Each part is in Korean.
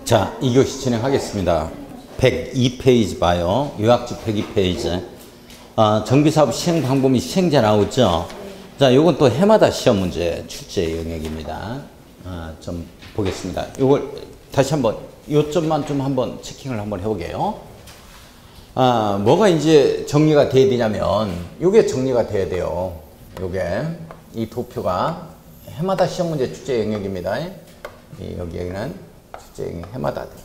자, 2교시 진행하겠습니다. 102페이지 봐요. 요약집 102페이지. 정비사업 시행 방법이 시행자 나오죠. 자, 요건 또 해마다 시험 문제 출제 영역입니다. 좀 보겠습니다. 요걸 다시 한번 요점만 좀 한번 체킹을 한번 해보게요. 뭐가 이제 정리가 돼야 되냐면 요게 정리가 돼야 돼요. 요게 이 도표가 해마다 시험 문제 출제 영역입니다. 여기에는 출제 영역 해마다 된다.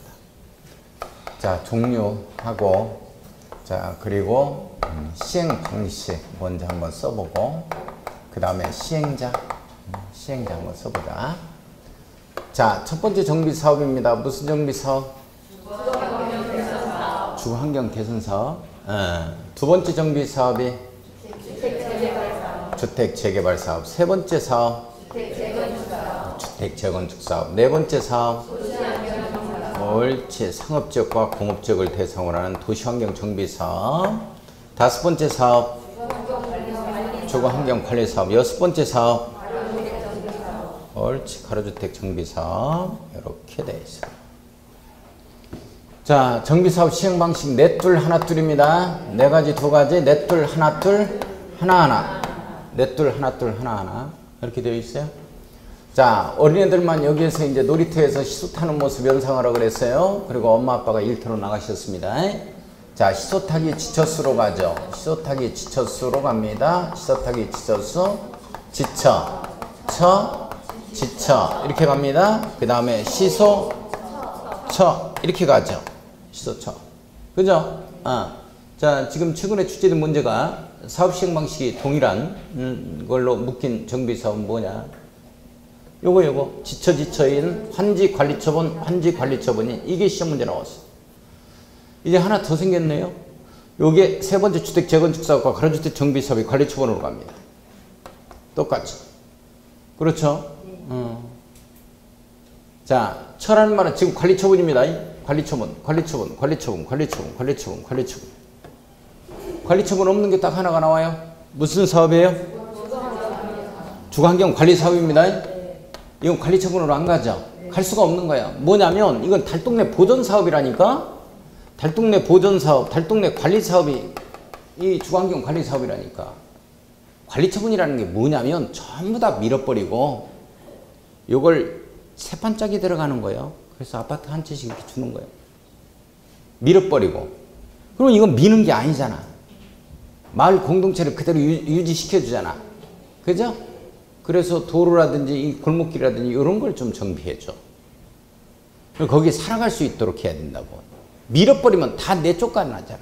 자, 종류하고 자, 그리고 시행 방식 먼저 한번 써보고 그 다음에 시행자 한번 써보자. 자, 첫 번째 정비사업입니다. 무슨 정비사업? 주거환경 개선사업. 두 번째 정비사업이 주택재개발사업. 세 번째 사업 주택재건축사업. 네 번째 사업 옳지, 상업지역과 공업지역을 대상으로 하는 도시환경정비사업. 다섯 번째 사업 주거환경관리사업. 여섯 번째 사업 옳지, 가로주택정비사업. 이렇게 되어 있어요. 자, 정비사업 시행방식 넷둘 하나둘입니다. 네 가지 두 가지 넷둘 하나둘 하나하나 넷둘 하나둘 하나하나 이렇게 되어 있어요. 자, 어린애들만 여기에서 이제 놀이터에서 시소 타는 모습 연상하라고 그랬어요. 그리고 엄마 아빠가 일터로 나가셨습니다. 자, 시소 타기 지처수로 가죠. 시소 타기 지처수로 갑니다. 시소 타기 지처수 지처 지처 이렇게 갑니다. 그 다음에 시소 처 이렇게 가죠. 시소처. 그죠? 자, 지금 최근에 출제된 문제가 사업 시행 방식이 동일한 걸로 묶인 정비사업은 뭐냐? 요거 지처인 환지관리처분이 이게 시험 문제 나왔어. 이제 하나 더 생겼네요. 요게 세 번째 주택 재건축사업과 가로주택 정비사업이 관리처분으로 갑니다. 똑같이. 그렇죠? 자, 처라는 말은 지금 관리처분입니다. 관리처분 없는 게 딱 하나가 나와요. 무슨 사업이에요? 주거환경관리사업입니다. 이건 관리처분으로 안 가죠. 갈 수가 없는 거야. 뭐냐면 이건 달동네 보전사업이라니까. 달동네 보전사업, 달동네 관리사업이 이 주거환경관리사업이라니까. 관리처분이라는 게 뭐냐면 전부 다 밀어버리고 요걸 세 판짝이 들어가는 거예요. 그래서 아파트 한 채씩 이렇게 주는 거예요. 밀어버리고. 그럼 이건 미는 게 아니잖아. 마을 공동체를 그대로 유지시켜주잖아. 그죠? 그래서 도로라든지 이 골목길이라든지 이런 걸 좀 정비해줘. 거기에 살아갈 수 있도록 해야 된다고. 밀어버리면 다 내 쪽가 나잖아.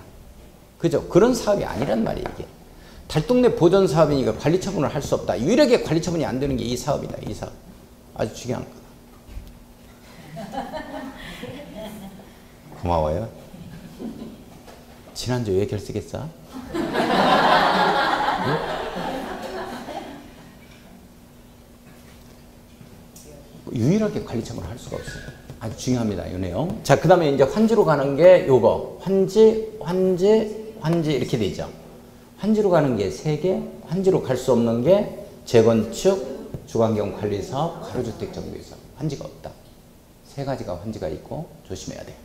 그죠? 그런 사업이 아니란 말이에요, 이게. 달동네 보전 사업이니까 관리처분을 할 수 없다. 유일하게 관리처분이 안 되는 게 이 사업이다, 이 사업. 아주 중요한 거다. 고마워요. 지난주 왜 결석했어? 응? 유일하게 관리처분을 할 수가 없어요. 아주 중요합니다, 이 내용. 자, 그 다음에 이제 환지로 가는 게 요거. 환지 이렇게 되죠. 환지로 가는 게 3개, 환지로 갈 수 없는 게 재건축, 주거환경관리사업, 가로주택 정비사업. 환지가 없다. 3가지가 환지가 있고 조심해야 돼요.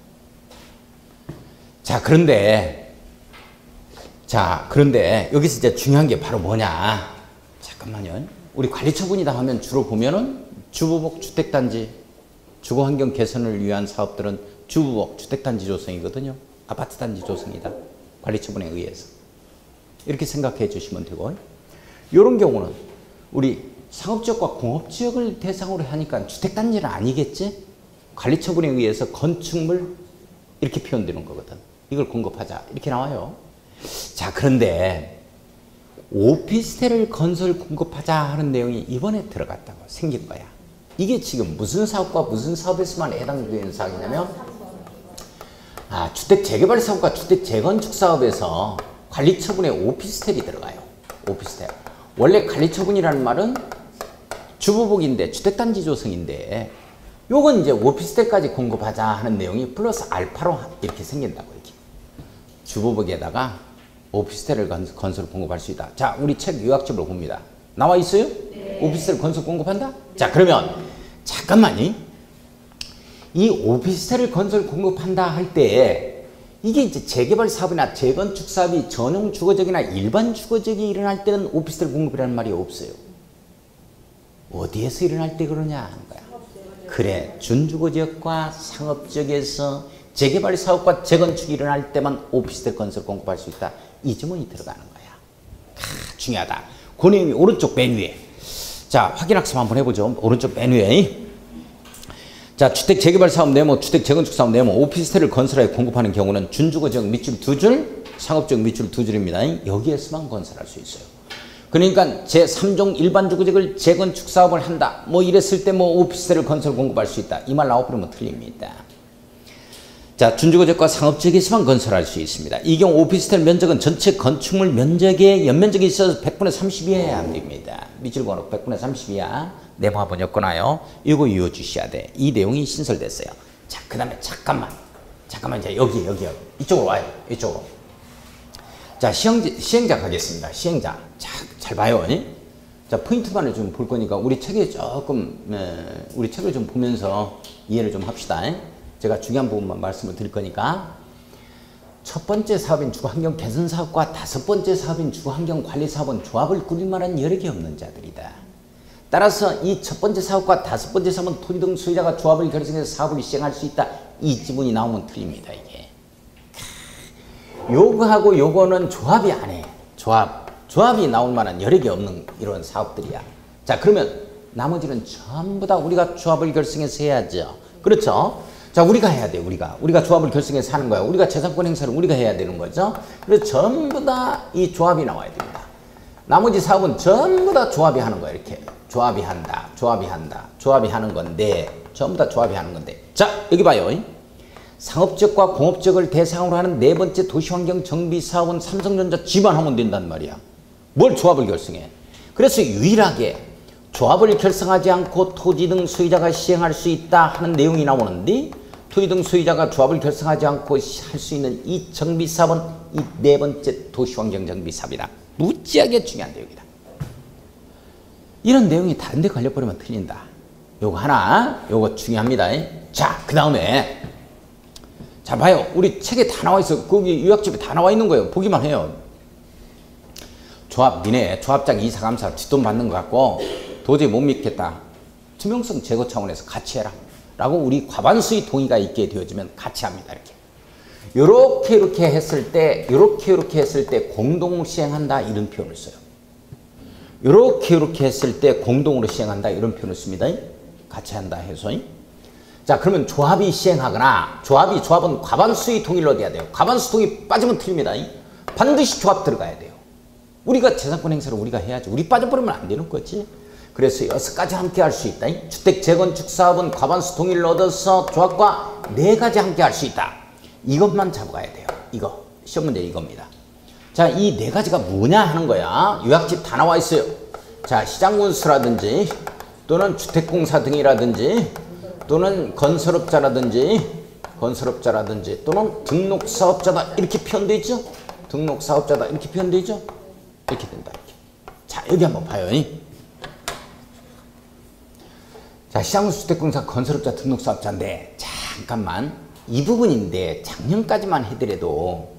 자, 그런데 여기서 이제 중요한 게 바로 뭐냐. 잠깐만요. 우리 관리처분이다 하면 주로 보면은 주부복 주택단지, 주거환경 개선을 위한 사업들은 주부복 주택단지 조성이거든요. 아파트단지 조성이다. 관리처분에 의해서. 이렇게 생각해 주시면 되고, 이런 경우는 우리 상업지역과 공업지역을 대상으로 하니까 주택단지는 아니겠지? 관리처분에 의해서 건축물 이렇게 표현되는 거거든. 이걸 공급하자 이렇게 나와요. 자, 그런데 오피스텔을 건설 공급하자 하는 내용이 이번에 들어갔다고 생긴 거야. 이게 지금 무슨 사업과 무슨 사업에서만 해당되는 사업이냐면 주택 재개발 사업과 주택 재건축 사업에서 관리처분에 오피스텔이 들어가요. 오피스텔. 원래 관리처분이라는 말은 주부복인데 주택단지 조성인데 요건 이제 오피스텔까지 공급하자 하는 내용이 플러스 알파로 이렇게 생긴다고. 이렇게 주부복에다가 오피스텔을 건설 공급할 수 있다. 자, 우리 책 요약집으로 봅니다. 나와 있어요? 네. 오피스텔 건설 공급한다? 자, 그러면 잠깐만요. 이 오피스텔을 건설 공급한다 할 때 이게 이제 재개발 사업이나 재건축 사업이 전용 주거적이나 일반 주거적이 일어날 때는 오피스텔 공급이라는 말이 없어요. 어디에서 일어날 때 그러냐 하는 거야. 그래, 준주거지역과 상업지역에서 재개발 사업과 재건축이 일어날 때만 오피스텔 건설 공급할 수 있다. 이 지문이 들어가는 거야. 중요하다. 그 내용이 오른쪽 맨 위에. 자, 확인학습 한번 해보죠. 오른쪽 맨 위에. 자, 주택 재개발 사업 네모, 주택 재건축 사업 네모, 오피스텔을 건설하여 공급하는 경우는 준주거지역 밑줄 2줄, 상업지역 밑줄 2줄입니다. 여기에서만 건설할 수 있어요. 그러니까 제3종 일반 주거지역을 재건축 사업을 한다. 뭐 이랬을 때 뭐 오피스텔을 건설 공급할 수 있다. 이 말 나와버리면 틀립니다. 자, 준주거지역과 상업지역에서만 건설할 수 있습니다. 이 경우 오피스텔 면적은 전체 건축물 면적의 연면적이 있어서 100분의 30 이하여야 합니다. 밑줄 번호 100분의 30 이하. 네모 한번 엮어놔요. 이거 이어 주셔야 돼. 이 내용이 신설됐어요. 자, 그 다음에 잠깐만 이제 여기 이쪽으로 와요. 이쪽으로. 자, 시행자 가겠습니다. 시행자. 자, 잘 봐요. 자, 포인트만을 좀 볼 거니까 우리 책에 조금 우리 책을 좀 보면서 이해를 좀 합시다. 제가 중요한 부분만 말씀을 드릴 거니까. 첫 번째 사업인 주거환경 개선 사업과 다섯 번째 사업인 주거환경 관리 사업은 조합을 꾸릴 만한 여력이 없는 자들이다. 따라서 이 첫 번째 사업과 다섯 번째 사업은 토지 등 소유자가 조합을 결성해서 사업을 시행할 수 있다. 이 지문이 나오면 틀립니다. 이게. 요거하고 요거는 조합이 안 해. 조합이 나올 만한 여력이 없는 이런 사업들이야. 자, 그러면 나머지는 전부 다 우리가 조합을 결성해서 해야죠. 그렇죠? 자, 우리가 해야 돼요. 우리가 조합을 결성해서 하는 거야. 우리가 재산권 행사를 우리가 해야 되는 거죠. 그래서 전부 다 이 조합이 나와야 됩니다. 나머지 사업은 전부 다 조합이 하는 거야. 이렇게. 조합이 하는 건데, 전부 다 조합이 하는 건데. 자, 여기 봐요. 상업지역과 공업지역을 대상으로 하는 네 번째 도시환경 정비 사업은 삼성전자 지만 하면 된단 말이야. 뭘 조합을 결성해? 그래서 유일하게 조합을 결성하지 않고 토지 등 소유자가 시행할 수 있다 하는 내용이 나오는데, 토지 등 소유자가 조합을 결성하지 않고 할 수 있는 이 정비 사업은 이 네 번째 도시환경 정비 사업이다. 무지하게 중요한 내용이다. 이런 내용이 다른 데 걸려버리면 틀린다. 요거 하나, 요거 중요합니다. 자, 그 다음에 자, 봐요. 우리 책에 다 나와 있어. 거기 요약집에 다 나와 있는 거예요. 보기만 해요. 조합, 니네 조합장 이사감사 뒷돈 받는 것 같고 도저히 못 믿겠다. 투명성 제거 차원에서 같이 해라. 라고 우리 과반수의 동의가 있게 되어지면 같이 합니다. 이렇게 했을 때 공동으로 시행한다. 이런 표현을 써요. 이렇게 했을 때 공동으로 시행한다. 이런 표현을 씁니다. 같이 한다 해서. 자, 그러면 조합이 시행하거나 조합은 과반수의 동의를 얻어야 돼요. 과반수 동의 빠지면 틀립니다. 반드시 조합 들어가야 돼요. 우리가 재산권 행사를 우리가 해야지. 우리 빠져버리면 안 되는 거지. 그래서 6가지 함께 할 수 있다. 주택 재건축 사업은 과반수 동의를 얻어서 조합과 4가지 함께 할 수 있다. 이것만 잡아가야 돼요. 이거. 시험 문제 이겁니다. 자, 이 4가지가 뭐냐 하는 거야. 요약집 다 나와 있어요. 자, 시장군수라든지 또는 주택공사 등이라든지 또는 건설업자라든지 또는 등록사업자다. 이렇게 표현되어 있죠. 등록사업자다. 이렇게 표현되어 있죠. 이렇게 된다. 이렇게. 자, 여기 한번 봐요. 자, 시장군수 주택공사 건설업자 등록사업자인데 잠깐만 이 부분인데 작년까지만 해더라도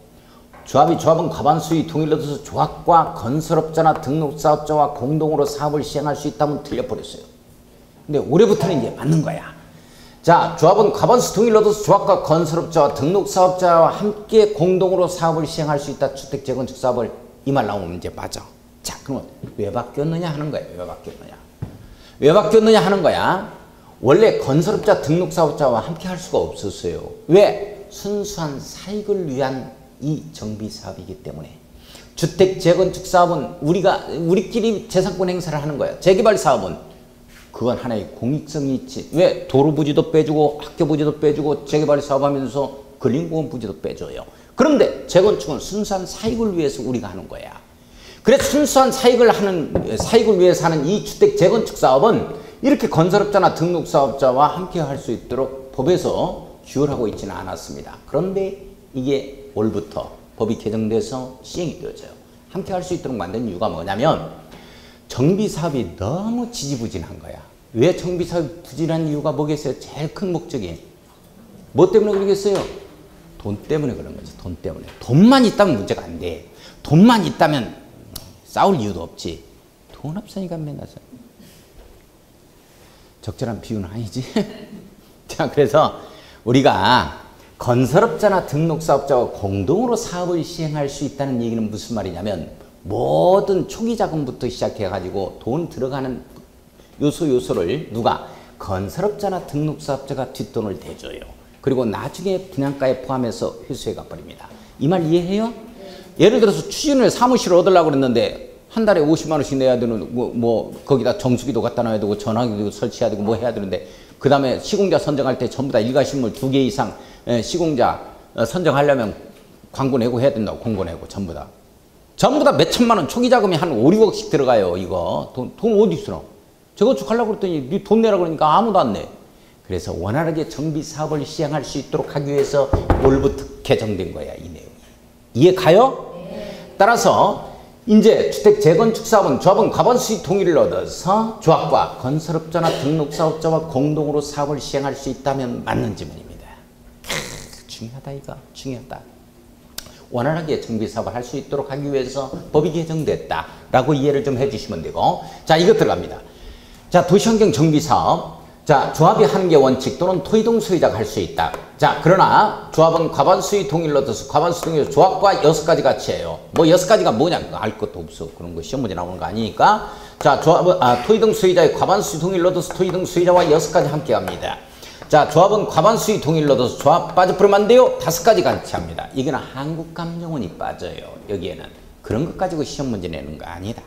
조합은 과반수의 동의를 얻어서 조합과 건설업자나 등록사업자와 공동으로 사업을 시행할 수 있다면 틀려버렸어요. 근데 올해부터는 이제 맞는 거야. 자, 조합은 과반수 동의를 얻어서 조합과 건설업자와 등록사업자와 함께 공동으로 사업을 시행할 수 있다. 주택재건축 사업을 이 말 나오면 이제 맞아. 자, 그러면 왜 바뀌었느냐 하는 거예요. 왜 바뀌었느냐 하는 거야. 원래 건설업자 등록사업자와 함께 할 수가 없었어요. 왜? 순수한 사익을 위한 이 정비사업이기 때문에. 주택재건축 사업은 우리끼리 재산권 행사를 하는 거야. 재개발 사업은 그건 하나의 공익성이 있지. 왜? 도로 부지도 빼주고 학교 부지도 빼주고 재개발 사업하면서 근린공원 부지도 빼줘요. 그런데 재건축은 순수한 사익을 위해서 우리가 하는 거야. 그래서 순수한 사익을 위해서 하는 이 주택 재건축 사업은 이렇게 건설업자나 등록사업자와 함께 할 수 있도록 법에서 규율하고 있지는 않았습니다. 그런데 이게 올부터 법이 개정돼서 시행이 되어져요. 함께 할 수 있도록 만든 이유가 뭐냐면 정비사업이 너무 지지부진한 거야. 왜 정비사업이 부진한 이유가 뭐겠어요? 제일 큰 목적이 뭐 때문에 그러겠어요? 돈 때문에 그런 거지. 돈 때문에. 돈만 있다면 문제가 안 돼. 돈만 있다면 싸울 이유도 없지. 돈 없으니까 맨날 적절한 비유는 아니지. 자, 그래서 우리가 건설업자나 등록사업자와 공동으로 사업을 시행할 수 있다는 얘기는 무슨 말이냐면 모든 초기 자금부터 시작해가지고 돈 들어가는 요소를 누가? 건설업자나 등록사업자가 뒷돈을 대줘요. 그리고 나중에 분양가에 포함해서 회수해 가버립니다. 이 말 이해해요? 예를 들어서 추진을 사무실을 얻으려고 그랬는데 한 달에 50만 원씩 내야 되는 거기다 정수기도 갖다 놔야 되고 전화기도 설치해야 되고 뭐 해야 되는데 그 다음에 시공자 선정할 때 전부 다 일가신물 2개 이상 시공자 선정하려면 광고 내고 해야 된다고. 공고 내고 전부 다 몇 천만 원 초기 자금이 한 5, 6억씩 들어가요. 이거 돈 어디 있어? 저거 하려고 그랬더니 네 돈 내라 그러니까 아무도 안 내. 그래서 원활하게 정비 사업을 시행할 수 있도록 하기 위해서 올부터 개정된 거야. 이 내용이. 이해 가요? 네. 따라서 이제 주택 재건축 사업은 조합은 과반 수익 동의를 얻어서 조합과 건설업자나 등록사업자와 공동으로 사업을 시행할 수 있다면 맞는 지문입니다. 중요하다 이거. 중요하다. 원활하게 정비 사업을 할 수 있도록 하기 위해서 법이 개정됐다라고 이해를 좀 해주시면 되고, 자 이거 들어갑니다. 자 도시환경 정비 사업. 자 조합이 하는 게 원칙 또는 토이동 소유자가 할 수 있다. 자 그러나 조합은 과반 수익 동의를 얻어서 과반 수익 동의 조합과 6가지 가치예요. 뭐 6가지가 뭐냐 알 것도 없어. 그런 거 시험 문제 나오는 거 아니니까. 자 조합은 토이동 소유자의 과반 수익 동의를 얻어서 토이동 소유자와 6가지 함께 합니다. 자 조합은 과반 수익 동의를 얻어서 조합 빠져버리면 안 돼요. 5가지 같이 합니다. 이거는 한국감정원이 빠져요. 여기에는 그런 것 가지고 시험 문제 내는 거 아니다.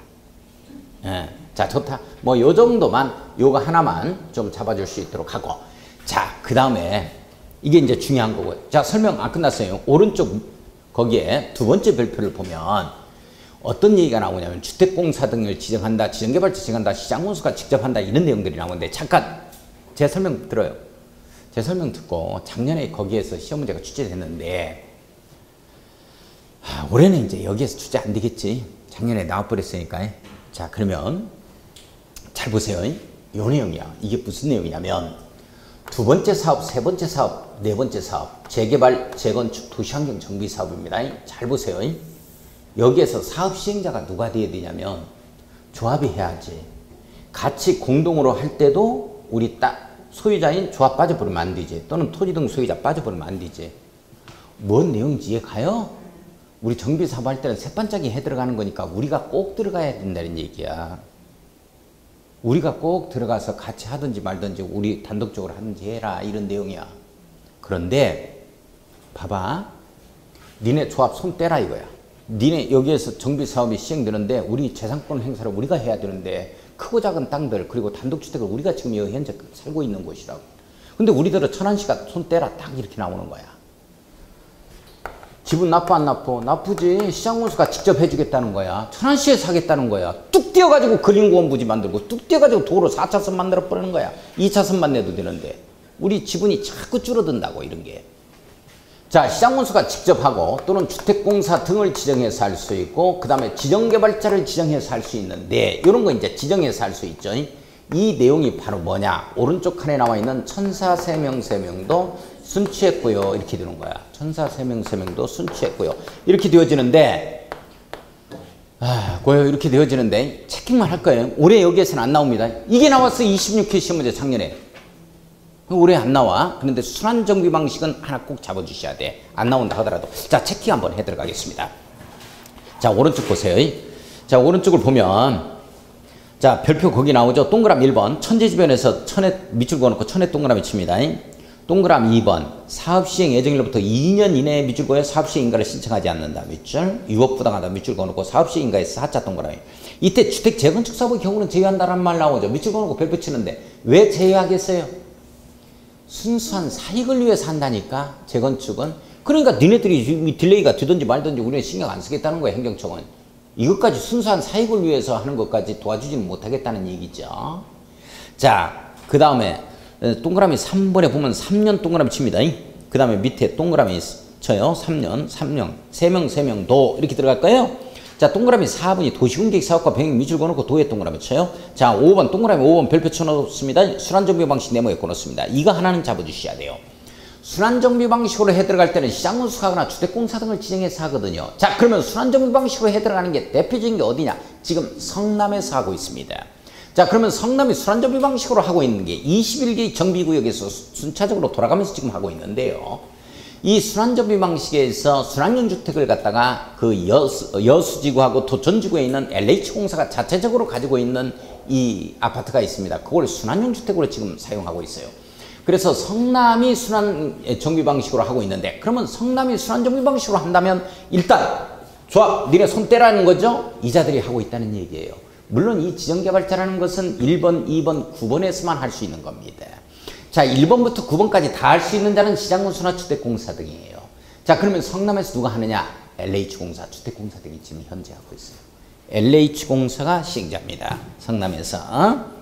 예. 자 좋다. 뭐 요 정도만 요거 하나만 좀 잡아줄 수 있도록 하고, 자 그 다음에 이게 이제 중요한 거고요. 자 설명 안 끝났어요. 오른쪽 거기에 두 번째 별표를 보면 어떤 얘기가 나오냐면 주택공사 등을 지정한다, 지정개발자 지정한다, 시장운수가 직접 한다 이런 내용들이 나오는데 잠깐 제 설명 들어요. 제 설명 듣고 작년에 거기에서 시험 문제가 출제됐는데 올해는 이제 여기에서 출제 안 되겠지. 작년에 나와버렸으니까. 자 그러면 잘 보세요. 요 내용이야. 이게 무슨 내용이냐면 두 번째 사업, 세 번째 사업, 네 번째 사업, 재개발, 재건축, 도시환경 정비 사업입니다. 잘 보세요. 여기에서 사업 시행자가 누가 돼야 되냐면 조합이 해야지. 같이 공동으로 할 때도 우리 딱 소유자인 조합 빠져버리면 안 되지. 또는 토지 등 소유자 빠져버리면 안 되지. 뭔 내용인지 이해 가요? 우리 정비 사업 할 때는 새반짝이 해 들어가는 거니까 우리가 꼭 들어가야 된다는 얘기야. 우리가 꼭 들어가서 같이 하든지 말든지 우리 단독적으로 하든지 해라 이런 내용이야. 그런데 봐봐. 니네 조합 손 떼라 이거야. 니네 여기에서 정비 사업이 시행되는데 우리 재산권 행사를 우리가 해야 되는데 크고 작은 땅들 그리고 단독주택을 우리가 지금 여기 현재 살고 있는 곳이라고. 근데 우리들은 천안시가 손 떼라 딱 이렇게 나오는 거야. 기분 나빠 안 나빠? 나쁘지. 시장운수가 직접 해주겠다는 거야. 천안시에 사겠다는 거야. 뚝 띄어가지고 근린공원부지 만들고 뚝 띄어가지고 도로 4차선 만들어 버리는 거야. 2차선만 내도 되는데 우리 지분이 자꾸 줄어든다고 이런 게. 자 시장운수가 직접 하고 또는 주택공사 등을 지정해서 할 수 있고 그 다음에 지정개발자를 지정해서 할 수 있는데 이런 거 이제 지정해서 할 수 있죠. 이 내용이 바로 뭐냐. 오른쪽 칸에 나와 있는 천사 세명세명도 순취했고요. 이렇게 되는 거야. 천사 세명세명도 순취했고요. 이렇게 되어지는데 이렇게 되어지는데 체킹만 할 거예요. 올해 여기에서는 안 나옵니다. 이게 나왔어. 26회 시험 문제 작년에. 올해 안 나와. 그런데 순환정비 방식은 하나 꼭 잡아주셔야 돼. 안 나온다 하더라도. 자 체킹 한번 해 들어가겠습니다. 자 오른쪽 보세요. 자 오른쪽을 보면 자 별표 거기 나오죠. 동그라미 1번 천재지변에서 천에 밑줄 그어놓고 천에 동그라미 칩니다. 동그라미 2번 사업시행 예정일로부터 2년 이내에 밑줄 그어 사업시행 인가를 신청하지 않는다. 밑줄 유업부당하다. 밑줄 그어놓고 사업시행 인가에서 4자 동그라미. 이때 주택 재건축 사업의 경우는 제외한다는 말 나오죠. 밑줄 그어놓고 별표 치는데 왜 제외하겠어요? 순수한 사익을 위해서 한다니까 재건축은. 그러니까 니네들이 딜레이가 되든지 말든지 우리는 신경 안 쓰겠다는 거예요. 행정청은. 이것까지 순수한 사익을 위해서 하는 것까지 도와주지는 못하겠다는 얘기죠. 자 그 다음에 동그라미 3번에 보면 3년 동그라미 칩니다. 그 다음에 밑에 동그라미 쳐요. 3년 3명 도 이렇게 들어갈 거예요. 자 동그라미 4번이 도시공객 사업과 병행 밑줄 그어놓고 도에 동그라미 쳐요. 자 5번 동그라미 5번 별표 쳐놓습니다. 순환정비 방식 네모에 그어놓습니다. 이거 하나는 잡아주셔야 돼요. 순환정비 방식으로 해 들어갈 때는 시장군수하거나 주택공사 등을 지정해서 하거든요. 자, 그러면 순환정비 방식으로 해 들어가는 게 대표적인 게 어디냐? 지금 성남에서 하고 있습니다. 자, 그러면 성남이 순환정비 방식으로 하고 있는 게 21개의 정비구역에서 순차적으로 돌아가면서 지금 하고 있는데요. 이 순환정비 방식에서 순환형 주택을 갖다가 그 여수지구하고 도천지구에 있는 LH공사가 자체적으로 가지고 있는 이 아파트가 있습니다. 그걸 순환형 주택으로 지금 사용하고 있어요. 그래서 성남이 순환정비 방식으로 하고 있는데, 그러면 성남이 순환정비 방식으로 한다면 일단 조합, 니네 손 떼라는 거죠? 이자들이 하고 있다는 얘기예요. 물론 이 지정개발자라는 것은 1번, 2번, 9번에서만 할 수 있는 겁니다. 자, 1번부터 9번까지 다 할 수 있는 자는 시장군수나 주택공사 등이에요. 자, 그러면 성남에서 누가 하느냐? LH공사, 주택공사 등이 지금 현재 하고 있어요. LH공사가 시행자입니다. 성남에서.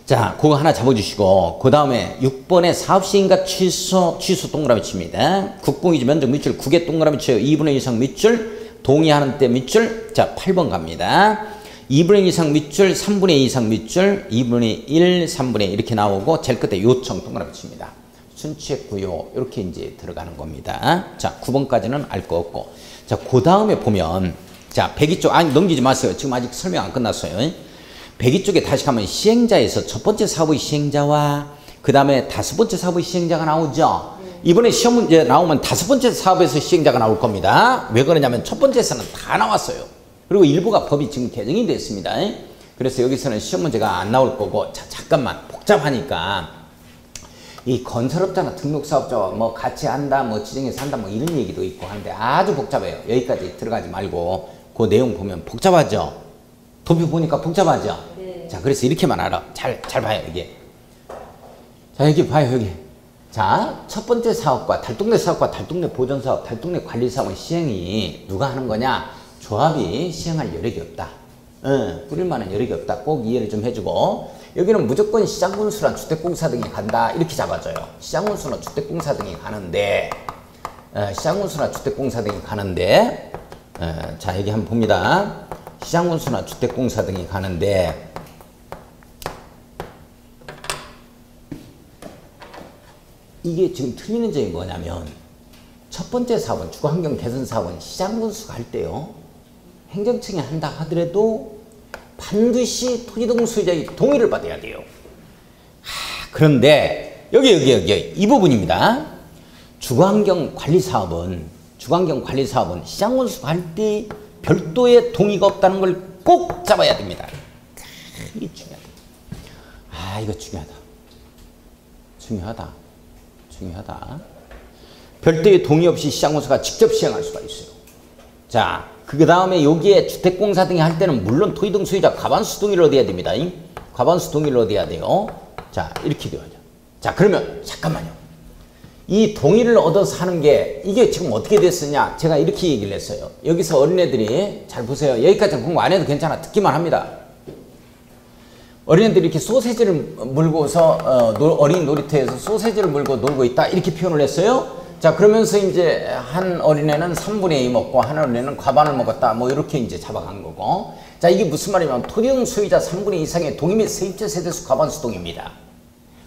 자, 그거 하나 잡아주시고, 그 다음에 6번에 사업시행가 취소 동그라미 칩니다. 국공유지 면적 밑줄 9개 동그라미 쳐요. 2분의 1 이상 밑줄, 동의하는 때 밑줄. 자, 8번 갑니다. 2분의 1 이상 밑줄, 3분의 2 이상 밑줄, 2분의 1, 3분의 1 이렇게 나오고, 제일 끝에 요청 동그라미 칩니다. 순취구요 이렇게 이제 들어가는 겁니다. 자, 9번까지는 알 거 없고. 자, 그 다음에 보면, 자, 102쪽, 아니, 넘기지 마세요. 지금 아직 설명 안 끝났어요. 102쪽에 다시 가면 시행자에서 첫 번째 사업의 시행자와 그 다음에 다섯 번째 사업의 시행자가 나오죠. 이번에 시험 문제 나오면 다섯 번째 사업에서 시행자가 나올 겁니다. 왜 그러냐면 첫 번째에서는 다 나왔어요. 그리고 일부가 법이 지금 개정이 됐습니다. 그래서 여기서는 시험 문제가 안 나올 거고. 자, 잠깐만, 복잡하니까 이 건설업자나 등록사업자와 뭐 같이 한다, 뭐 지정해서 한다, 뭐 이런 얘기도 있고 하는데 아주 복잡해요. 여기까지 들어가지 말고 그 내용 보면 복잡하죠. 도표 보니까 복잡하죠? 네. 자, 그래서 이렇게만 알아. 잘 봐요, 이게. 자, 여기 봐요, 여기. 자, 첫 번째 사업과 달동네 사업과 달동네 보존사업, 달동네 관리사업은 시행이 누가 하는 거냐? 조합이 시행할 여력이 없다. 뿌릴 만한 여력이 없다. 꼭 이해를 좀 해주고. 여기는 무조건 시장군수나 주택공사 등이 간다. 이렇게 잡아줘요. 시장군수나 주택공사 등이 가는데, 시장군수나 주택공사 등이 가는데, 자, 여기 한번 봅니다. 시장군수나 주택공사 등이 가는데, 이게 지금 틀리는 점이 뭐냐면, 첫 번째 사업은 주거환경 개선 사업은 시장군수가 할 때요, 행정청이 한다 하더라도 반드시 토지등 소유자의 동의를 받아야 돼요. 그런데 여기 이 부분입니다. 주거환경 관리 사업은 시장군수가 할 때 별도의 동의가 없다는 걸 꼭 잡아야 됩니다. 이게 중요하다. 이거 중요하다. 별도의 동의 없이 시장군수가 직접 시행할 수가 있어요. 자, 그 다음에 여기에 주택공사 등이 할 때는 물론 토지등 소유자 과반수 동의를 얻어야 됩니다. 과반수 동의를 얻어야 돼요. 자, 이렇게 되어야죠. 자, 그러면 잠깐만요. 이 동의를 얻어서 하는 게 이게 지금 어떻게 됐으냐, 제가 이렇게 얘기를 했어요. 여기서 어린애들이 잘 보세요. 여기까지 공부 안 해도 괜찮아. 듣기만 합니다. 어린애들이 이렇게 소세지를 물고서 어린 놀이터에서 소세지를 물고 놀고 있다 이렇게 표현을 했어요. 자, 그러면서 이제 한 어린애는 3분의 2 먹고 한 어린애는 과반을 먹었다, 뭐 이렇게 이제 잡아간 거고. 자, 이게 무슨 말이냐면 토지등 소유자 3분의 2 이상의 동의 및 세입자 세대수 과반수 동의입니다.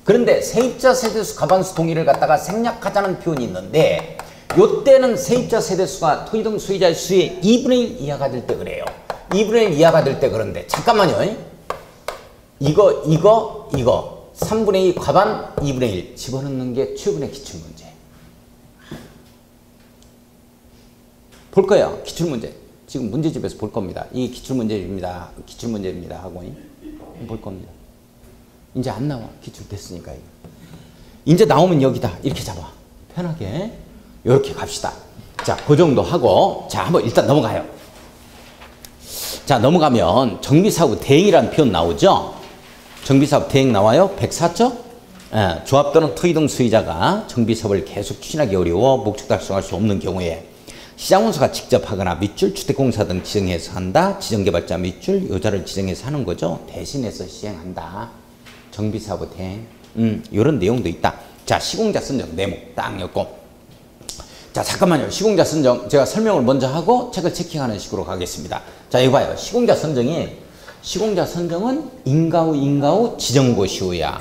그런데 세입자 세대수 과반수 동의를 갖다가 생략하자는 표현이 있는데, 요때는 세입자 세대수가 토지등 소유자의 수의 2분의 1 이하가 될 때 그래요. 2분의 1 이하가 될 때 그런데, 잠깐만요. 이거 3분의 2 과반 2분의 1 집어넣는 게 최근의 기출문제. 볼 거예요. 기출문제. 지금 문제집에서 볼 겁니다. 이 기출문제입니다. 하고 볼 겁니다. 이제 안 나와. 기출됐으니까. 이제 나오면 여기다. 이렇게 잡아. 편하게. 이렇게 갑시다. 자, 그 정도 하고, 자, 한번 일단 넘어가요. 자, 넘어가면 정비사업 대행이라는 표현 나오죠? 정비사업 대행 나와요? 104조? 조합 또는 토지등 소유자가 정비사업을 계속 추진하기 어려워 목적 달성할 수 없는 경우에 시장군수가 직접 하거나 밑줄 주택공사 등 지정해서 한다. 지정개발자 밑줄 여자를 지정해서 하는 거죠. 대신해서 시행한다. 정비사업 대행. 이런 내용도 있다. 자, 시공자 선정 내목 딱 였고. 자, 잠깐만요. 시공자 선정 제가 설명을 먼저 하고 책을 체킹하는 식으로 가겠습니다. 자, 이거 봐요. 시공자 선정은 인가후 지정고시오야.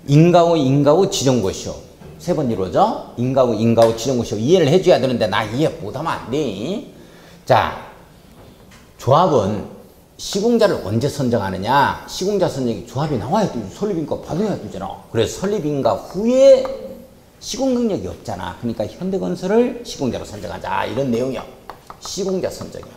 인가후 지정고시오. 세 번 이루어져. 인가후, 지정고시고 이해를 해줘야 되는데 나 이해 못하면 안 돼. 자, 조합은 시공자를 언제 선정하느냐? 시공자 선정이 조합이 나와야 돼. 설립인가 받아야 되잖아. 그래서 설립인가 후에 시공 능력이 없잖아. 그러니까 현대건설을 시공자로 선정하자. 이런 내용이야. 시공자 선정이야.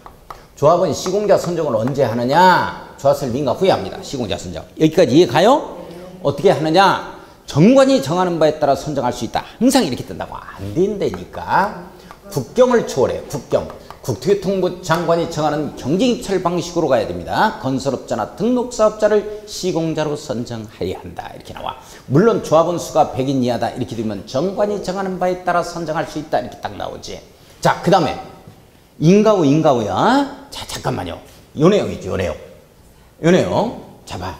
조합은 시공자 선정을 언제 하느냐? 조합 설립인가 후에 합니다. 시공자 선정. 여기까지 이해 가요? 어떻게 하느냐? 정관이 정하는 바에 따라 선정할 수 있다. 항상 이렇게 뜬다고. 안 된다니까. 국경을 초월해. 국경. 국토교통부 장관이 정하는 경쟁입찰 방식으로 가야 됩니다. 건설업자나 등록사업자를 시공자로 선정해야 한다. 이렇게 나와. 물론 조합원 수가 100인 이하다. 이렇게 되면 정관이 정하는 바에 따라 선정할 수 있다. 이렇게 딱 나오지. 자, 그 다음에 인가후야. 자, 잠깐만요. 요 내용이죠. 요 내용. 자, 봐.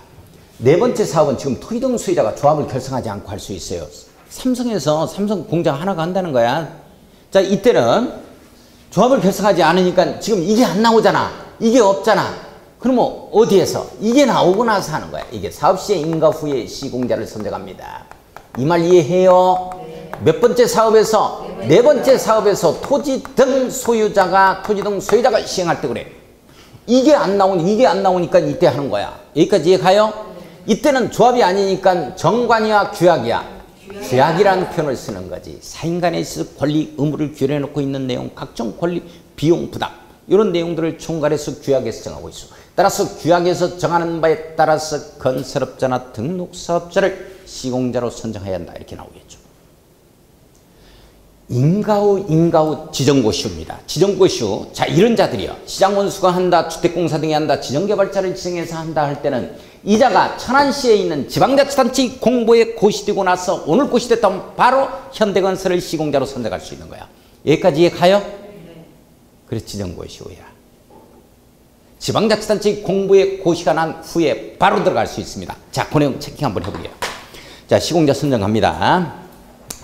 네 번째 사업은 지금 토지등 소유자가 조합을 결성하지 않고 할 수 있어요. 삼성에서 삼성 공장 하나가 한다는 거야. 자, 이때는 조합을 결성하지 않으니까 지금 이게 안 나오잖아. 이게 없잖아. 그러면 어디에서? 이게 나오고 나서 하는 거야. 이게 사업시의 인가 후에 시공자를 선정합니다. 이 말 이해해요? 네. 몇 번째 사업에서? 네 번째 사업에서 토지등 소유자가 시행할 때 그래. 이게 안 나오니까 이때 하는 거야. 여기까지 이해 가요? 이때는 조합이 아니니까 정관이야 규약이야. 규약이라는 표현을 쓰는 거지. 사인 간에 있어서 권리, 의무를 규례해놓고 있는 내용, 각종 권리, 비용, 부담 이런 내용들을 총괄해서 규약에서 정하고 있어. 따라서 규약에서 정하는 바에 따라서 건설업자나 등록사업자를 시공자로 선정해야 한다. 이렇게 나오겠죠. 인가후 지정고시입니다. 지정고시. 자, 이런 자들이요. 시장원수가 한다, 주택공사 등이 한다, 지정개발자를 지정해서 한다 할 때는 이자가 천안시에 있는 지방자치단체 공보에 고시되고 나서 오늘 고시됐다면 바로 현대건설을 시공자로 선정할 수 있는 거야. 여기까지 이해 가요? 그래서 지정고시호야. 지방자치단체 공보에 고시가 난 후에 바로 들어갈 수 있습니다. 자, 그 내용 체킹 한번 해볼게요. 자, 시공자 선정합니다.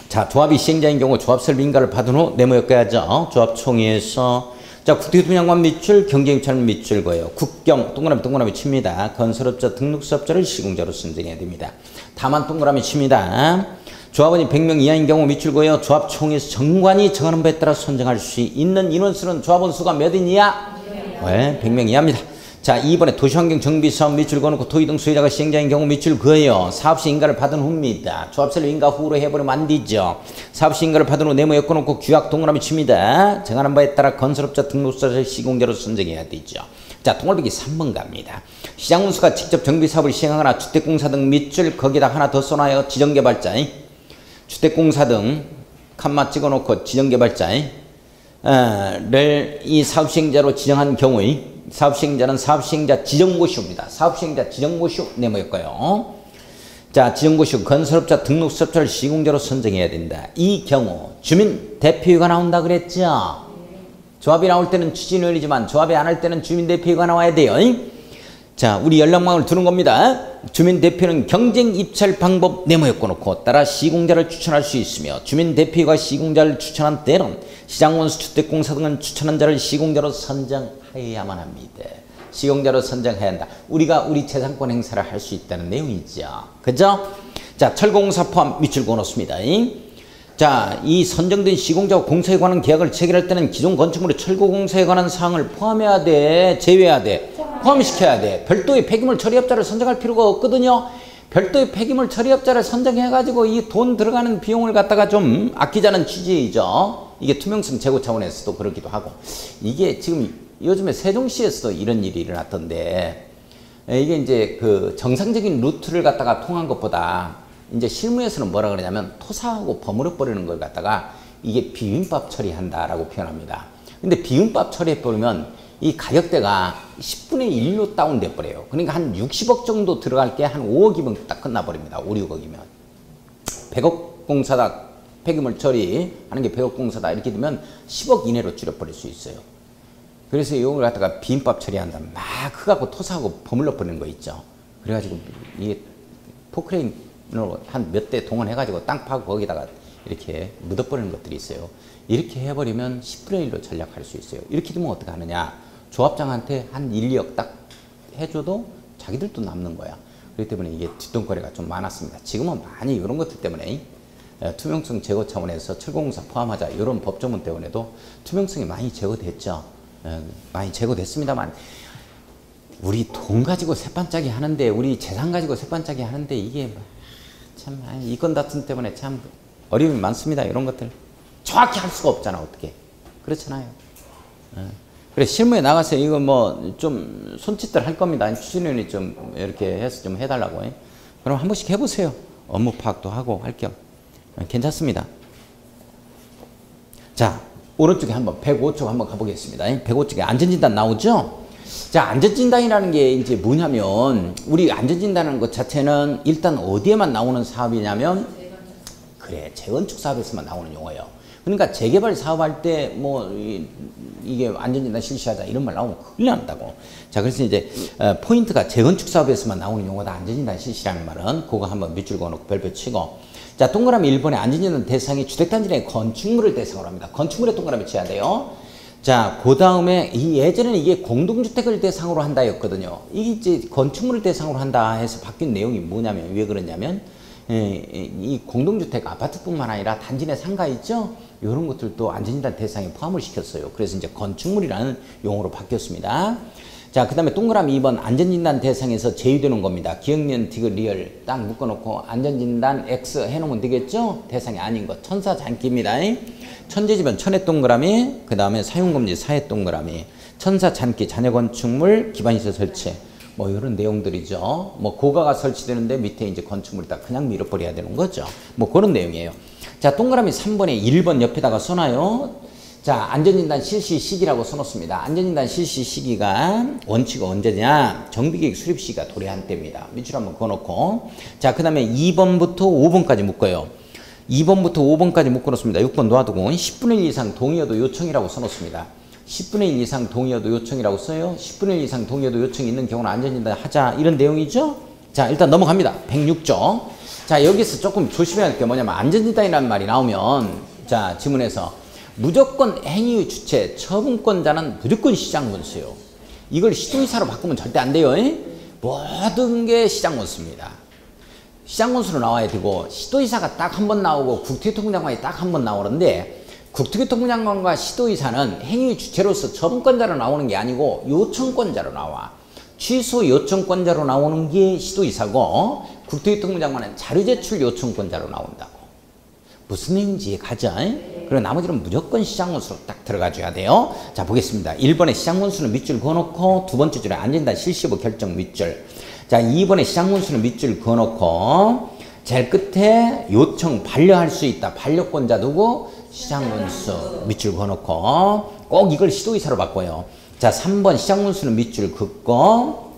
자, 조합이 시행자인 경우 조합설립인가를 받은 후 네모였어야죠. 조합총회에서 자, 국토교통장관 밑줄, 경쟁입찰 밑줄 거예요. 국경, 동그라미 칩니다. 건설업자, 등록사업자를 시공자로 선정해야 됩니다. 다만 동그라미 칩니다. 조합원이 100명 이하인 경우 밑줄 거예요. 조합총회에서 정관이 정하는 바에 따라 선정할 수 있는 인원수는 조합원 수가 몇인 이하? 네, 100명 이하입니다. 자, 2번에 도시환경정비사업 밑줄 그어놓고 토지등 소유자가 시행자인 경우 밑줄 그어요. 사업시 인가를 받은 후입니다. 조합설립 인가 후로 해버리면 안 되죠. 사업시 인가를 받은 후 네모 엮어놓고 규약 동그라미 칩니다. 정하는 바에 따라 건설업자 등록사를 시공자로 선정해야 되죠. 자, 통월비기 3번 갑니다. 시장운수가 직접 정비사업을 시행하거나 주택공사 등 밑줄 거기다 하나 더 써놔요. 지정개발자. 주택공사 등 칸마 찍어놓고 지정개발자를 이 사업시행자로 지정한 경우에 사업시행자는 사업시행자 지정고시입니다. 사업시행자 지정고시 네모였고요. 자, 지정고시 건설업자 등록사업자를 시공자로 선정해야 된다. 이 경우 주민대표가 나온다 그랬죠. 조합이 나올 때는 추진위원이지만 조합이 안 할 때는 주민대표가 나와야 돼요. 자, 우리 연락망을 두는 겁니다. 주민대표는 경쟁입찰 방법 네모였고 따라 시공자를 추천할 수 있으며 주민대표가 시공자를 추천한 때는 시장원수 주택공사 등은 추천한 자를 시공자로 선정해야만 합니다. 시공자로 선정해야 한다. 우리가 우리 재산권 행사를 할 수 있다는 내용이죠. 그죠? 자, 철공사 포함 밑줄 그어놓습니다. 자, 이 선정된 시공자와 공사에 관한 계약을 체결할 때는 기존 건축물의 철거공사에 관한 사항을 포함해야 돼? 제외해야 돼? 포함시켜야 돼. 별도의 폐기물 처리업자를 선정할 필요가 없거든요. 별도의 폐기물 처리업자를 선정해가지고 이 돈 들어가는 비용을 갖다가 좀 아끼자는 취지이죠. 이게 투명성 제고 차원에서도 그렇기도 하고. 이게 지금 요즘에 세종시에서도 이런 일이 일어났던데, 이게 이제 그 정상적인 루트를 갖다가 통한 것보다 이제 실무에서는 뭐라 그러냐면 토사하고 버무려 버리는 걸 갖다가 이게 비빔밥 처리한다라고 표현합니다. 근데 비빔밥 처리해버리면 이 가격대가 10분의 1로 다운돼 버려요. 그러니까 한 60억 정도 들어갈 게 한 5억이면 딱 끝나버립니다. 5, 6억이면. 100억 공사다, 폐기물 처리하는 게 100억 공사다 이렇게 되면 10억 이내로 줄여버릴 수 있어요. 그래서 이걸 갖다가 비빔밥 처리한다. 막 그갖고 토사하고 버물러 버리는 거 있죠. 그래가지고 이게 포크레인으로 한 몇 대 동원해가지고 땅 파고 거기다가 이렇게 묻어버리는 것들이 있어요. 이렇게 해버리면 10분의 1로 전략할 수 있어요. 이렇게 되면 어떻게 하느냐. 조합장한테 한 1, 2억 딱 해줘도 자기들도 남는 거야. 그렇기 때문에 이게 뒷돈거리가 좀 많았습니다. 지금은 많이 이런 것들 때문에 투명성 제거 차원에서 철거공사 포함하자 이런 법조문 때문에도 투명성이 많이 제거됐죠. 많이 제거됐습니다만 우리 돈 가지고 새반짝이 하는데 우리 재산 가지고 새반짝이 하는데 이게 참 이건 다툼 때문에 참 어려움이 많습니다. 이런 것들 정확히 할 수가 없잖아. 어떻게 그렇잖아요. 그래 실무에 나가서 이거 뭐 좀 손짓들 할 겁니다. 추진위원이 좀 이렇게 해서 좀 해달라고. 그럼 한 번씩 해보세요. 업무 파악도 하고 할 겸 괜찮습니다. 자 오른쪽에 한번 105쪽 한번 가보겠습니다. 105쪽에 안전진단 나오죠? 자 안전진단이라는 게 이제 뭐냐면 우리 안전진단하는 것 자체는 일단 어디에만 나오는 사업이냐면 그래 재건축 사업에서만 나오는 용어예요. 그러니까 재개발 사업할 때 뭐 이게 안전진단 실시하자 이런 말 나오면 큰일 난다고. 자 그래서 이제 포인트가 재건축 사업에서만 나오는 용어다. 안전진단 실시라는 말은 그거 한번 밑줄 그어놓고 별표 치고. 자 동그라미 1번에 안전진단 대상이 주택단지 내 건축물을 대상으로 합니다. 건축물에 동그라미 쳐야 돼요. 자 그 다음에 예전에는 이게 공동주택을 대상으로 한다 였거든요. 이게 이제 건축물을 대상으로 한다 해서 바뀐 내용이 뭐냐면 왜 그러냐면 이 공동주택 아파트뿐만 아니라 단지 내 상가 있죠? 이런 것들도 안전진단 대상에 포함을 시켰어요. 그래서 이제 건축물이라는 용어로 바뀌었습니다. 자, 그 다음에 동그라미 2번 안전진단 대상에서 제외되는 겁니다. 기억년, 디귿, 리얼 딱 묶어놓고 안전진단 X 해놓으면 되겠죠? 대상이 아닌 것. 천사잔기입니다. 천재지변 천의 동그라미, 그 다음에 사용금지 사의 동그라미, 천사잔기 잔여건축물 기반시설 설치. 뭐 이런 내용들이죠. 뭐 고가가 설치되는데 밑에 이제 건축물이 딱 그냥 밀어버려야 되는 거죠. 뭐 그런 내용이에요. 자 동그라미 3번에 1번 옆에다가 써놔요. 자 안전진단 실시 시기라고 써놓습니다. 안전진단 실시 시기가 원칙은 언제냐? 정비계획 수립 시기가 도래 한때입니다. 밑줄 한번 그어놓고 자 그 다음에 2번부터 5번까지 묶어요. 2번부터 5번까지 묶어놓습니다. 6번 놓아두고 10분의 1 이상 동의여도 요청이라고 써놓습니다. 10분의 1 이상 동의여도 요청이라고 써요. 10분의 1 이상 동의여도 요청이 있는 경우는 안전진단 하자 이런 내용이죠. 자 일단 넘어갑니다. 106조. 자 여기서 조금 조심해야 할 게 뭐냐면 안전진단이라는 말이 나오면 자 지문에서 무조건 행위의 주체 처분권자는 무조건 시장군수요. 이걸 시도의사로 바꾸면 절대 안 돼요. 모든 게 시장군수입니다. 시장군수로 나와야 되고 시도의사가 딱 한 번 나오고 국토교통장관이 딱 한 번 나오는데 국토교통장관과 시도의사는 행위 주체로서 처분권자로 나오는 게 아니고 요청권자로 나와. 취소 요청권자로 나오는 게 시도의사고 국토교통장관은 자료제출 요청권자로 나온다고. 무슨 내용인지 이해가죠? 그리고 나머지는 무조건 시장군수로 딱 들어가줘야 돼요. 자 보겠습니다. 1번에 시장군수는 밑줄 그어놓고 두 번째 줄에 안전진단 실시부 결정 밑줄. 자 2번에 시장군수는 밑줄 그어놓고 제일 끝에 요청 반려할 수 있다. 반려권자 누구? 시장군수 밑줄 그어놓고 꼭 이걸 시도의사로 바꿔요. 자 3번 시장군수는 밑줄 긋고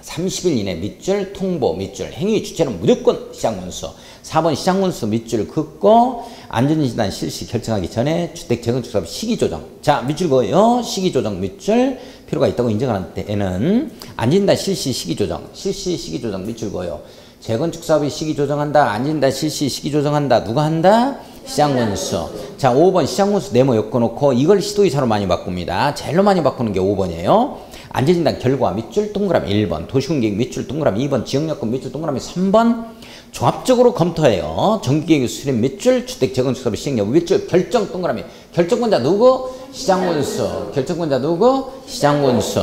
30일 이내 밑줄 통보 밑줄 행위 주체는 무조건 시장군수. 4번 시장군수 밑줄 긋고 안전진단 실시 결정하기 전에 주택 재건축 사업 시기 조정. 자 밑줄 그어요. 시기 조정 밑줄 필요가 있다고 인정하는 때에는 안전진단 실시 시기 조정 실시 시기 조정 밑줄 그어요. 재건축 사업이 시기 조정한다. 안전진단 실시 시기 조정한다. 누가 한다? 시장군수. 자 5번 시장군수 네모 엮어놓고 이걸 시도의사로 많이 바꿉니다. 제일로 많이 바꾸는 게 5번이에요. 안전진단 결과 밑줄 동그라미 1번 도시공계획 밑줄 동그라미 2번 지역여건 밑줄 동그라미 3번 종합적으로 검토해요. 정기계획 수립 밑줄 주택 재건축 사업 시행 여부 밑줄 결정 동그라미 결정권자 누구? 시장군수. 결정권자 누구? 시장군수.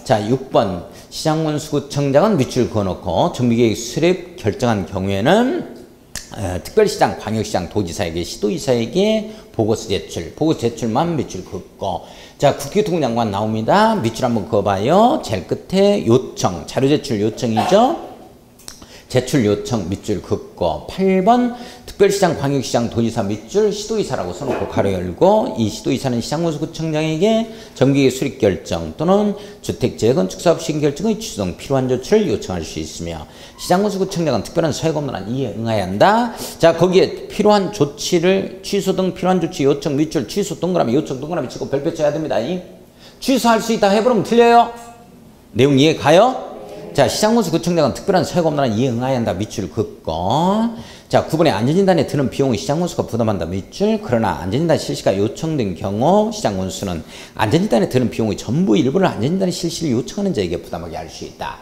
자 6번 시장군수구청장은 밑줄 그어놓고 정비계획 수립 결정한 경우에는 특별시장, 광역시장, 도지사에게, 시도의사에게 보고서 제출, 보고서 제출만 밑줄 긋고 자 국토교통장관 나옵니다. 밑줄 한번 그어봐요. 제일 끝에 요청, 자료 제출 요청이죠. 제출 요청 밑줄 긋고 8번 특별시장, 광역시장, 도지사 밑줄 시도의사라고 써놓고 가로 열고 이 시도의사는 시장군수구청장에게 정기계획 수립 결정 또는 주택 재건축 사업 시행 결정의 취소 등 필요한 조치를 요청할 수 있으며 시장군수구청장은 특별한 사회가 없는 한 이에 응해야 한다. 자 거기에 필요한 조치를 취소 등 필요한 조치 요청 밑줄 취소 동그라미 요청 동그라미 치고 별표 쳐야 됩니다. 취소할 수 있다 해버리면 틀려요. 내용 이해 가요? 자 시장군수구청장은 특별한 사회가 없는 한 이에 응해야 한다. 밑줄 긋고 자 9번에 안전진단에 드는 비용은 시장군수가 부담한다. 밑줄. 그러나 안전진단 실시가 요청된 경우 시장군수는 안전진단에 드는 비용의 전부 일부를 안전진단 실시를 요청하는 자에게 부담하게 할 수 있다.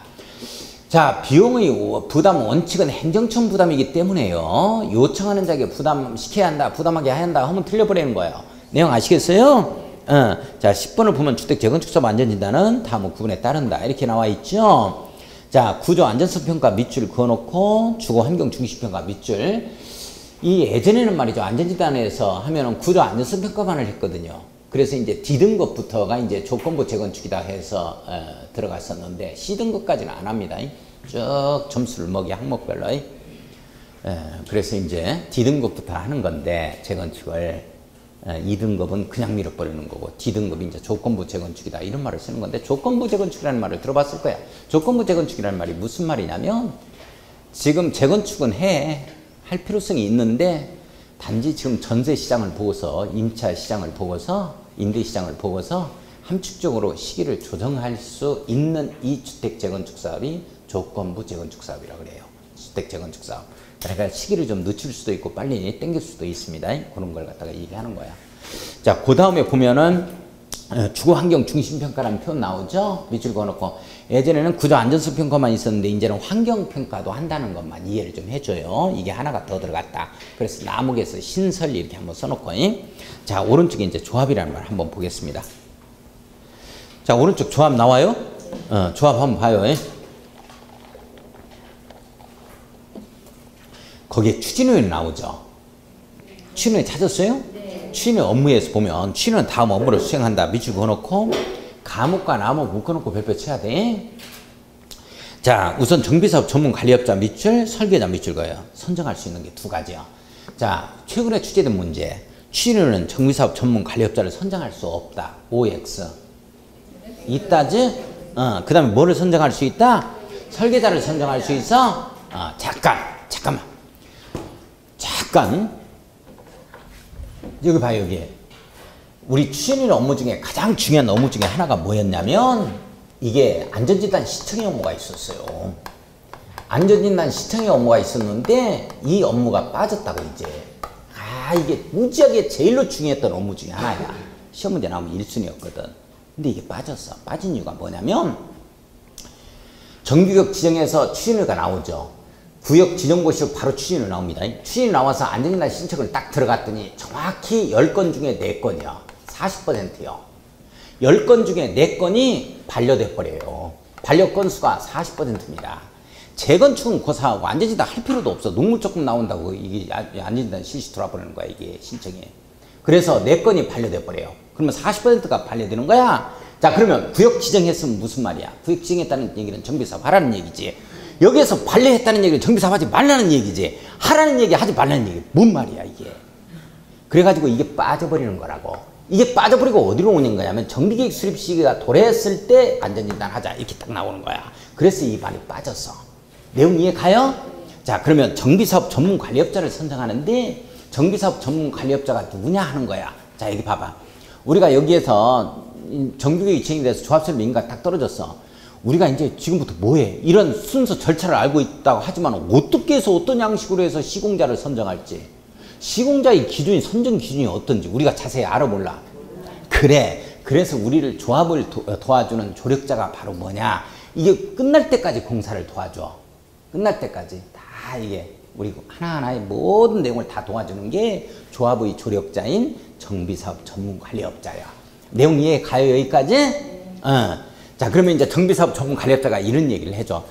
자, 비용의 부담 원칙은 행정청 부담이기 때문에요. 요청하는 자에게 부담시켜야 한다, 부담하게 해야 한다 하면 틀려버리는 거예요. 내용 아시겠어요? 자, 10번을 보면 주택 재건축 사업 안전진단은 다음 구분에 따른다. 이렇게 나와 있죠. 자, 구조 안전성 평가 밑줄 그어놓고 주거 환경 중시 평가 밑줄. 이 예전에는 말이죠. 안전진단에서 하면은 구조 안전성 평가만을 했거든요. 그래서 이제 D등급부터가 이제 조건부 재건축이다 해서 들어갔었는데 C등급까지는 안 합니다. 쭉 점수를 먹이 항목별로. 그래서 이제 D등급부터 하는 건데 재건축을 2등급은 그냥 밀어버리는 거고 D등급이 이제 조건부 재건축이다 이런 말을 쓰는 건데 조건부 재건축이라는 말을 들어봤을 거야. 조건부 재건축이라는 말이 무슨 말이냐면 지금 재건축은 할 필요성이 있는데 단지 지금 전세 시장을 보고서 임차 시장을 보고서 임대 시장을 보고서 함축적으로 시기를 조정할 수 있는 이 주택 재건축 사업이 조건부 재건축 사업이라고 그래요. 주택 재건축 사업. 그러니까 시기를 좀 늦출 수도 있고 빨리 당길 수도 있습니다. 그런 걸 갖다가 얘기하는 거야. 자, 그 다음에 보면은 주거 환경 중심 평가라는 표현 나오죠. 밑줄 그어놓고 예전에는 구조 안전성 평가만 있었는데 이제는 환경 평가도 한다는 것만 이해를 좀 해줘요. 이게 하나가 더 들어갔다. 그래서 나목에서 신설 이렇게 한번 써놓고 자, 오른쪽에 이제 조합이라는 말 한번 보겠습니다. 자, 오른쪽 조합 나와요? 조합 한번 봐요. 거기에 추진후에는 나오죠. 추진후에 찾았어요? 네. 추진후 업무에서 보면 추진후는 다음 업무를 수행한다. 밑줄 그어놓고 과목과 나목 묶어놓고 별표 쳐야 돼. 자, 우선 정비사업 전문관리업자 밑줄, 설계자 밑줄 거예요. 선정할 수 있는 게 두 가지요. 자, 최근에 취재된 문제. 추진후는 정비사업 전문관리업자를 선정할 수 없다. OX. 있다지? 그 다음에 뭐를 선정할 수 있다? 설계자를 선정할 수 있어? 잠깐만. 여기 봐요, 여기. 우리 추진일 업무 중에 가장 중요한 업무 중에 하나가 뭐였냐면 이게 안전진단 시청의 업무가 있었어요. 안전진단 시청의 업무가 있었는데 이 업무가 빠졌다고 이제. 이게 무지하게 제일로 중요했던 업무 중에 하나야. 시험 문제 나오면 1순위였거든. 근데 이게 빠졌어. 빠진 이유가 뭐냐면 정규역 지정에서 추진일가 나오죠. 구역 지정고시로 바로 추진이 나옵니다. 추진이 나와서 안전진단 신청을 딱 들어갔더니 정확히 10건 중에 4건이야. 40%요. 10건 중에 4건이 반려돼 버려요. 반려 건수가 40%입니다. 재건축은 고사하고 안전진단 할 필요도 없어. 농물 조금 나온다고 이게 안전진단 실시 돌아버리는 거야. 이게 신청이. 그래서 4건이 반려돼 버려요. 그러면 40%가 반려되는 거야. 자, 그러면 구역 지정했으면 무슨 말이야? 구역 지정했다는 얘기는 정비사업 하라는 얘기지. 여기에서 반려했다는 얘기는 정비사업 하지 말라는 얘기지. 하라는 얘기 하지 말라는 얘기. 뭔 말이야 이게. 그래가지고 이게 빠져버리는 거라고. 이게 빠져버리고 어디로 오는 거냐면 정비계획 수립 시기가 도래했을 때 안전진단 하자 이렇게 딱 나오는 거야. 그래서 이 말이 빠졌어. 내용 이해 가요? 자, 그러면 정비사업 전문관리업자를 선정하는데 정비사업 전문관리업자가 누구냐 하는 거야. 자, 여기 봐봐. 우리가 여기에서 정비계획 이행에 대해서 조합설명 민가 딱 떨어졌어. 우리가 이제 지금부터 뭐해? 이런 순서 절차를 알고 있다고 하지만 어떻게 해서 어떤 양식으로 해서 시공자를 선정할지, 시공자의 기준이 선정 기준이 어떤지 우리가 자세히 알아볼라. 그래서 우리를 조합을 도와주는 조력자가 바로 뭐냐? 이게 끝날 때까지 공사를 도와줘. 끝날 때까지 다 이게 우리 하나하나의 모든 내용을 다 도와주는 게 조합의 조력자인 정비사업 전문관리업자야. 내용 이해 가요 여기까지? 자, 그러면 이제 정비사업 전문관리업자가 이런 얘기를 해줘.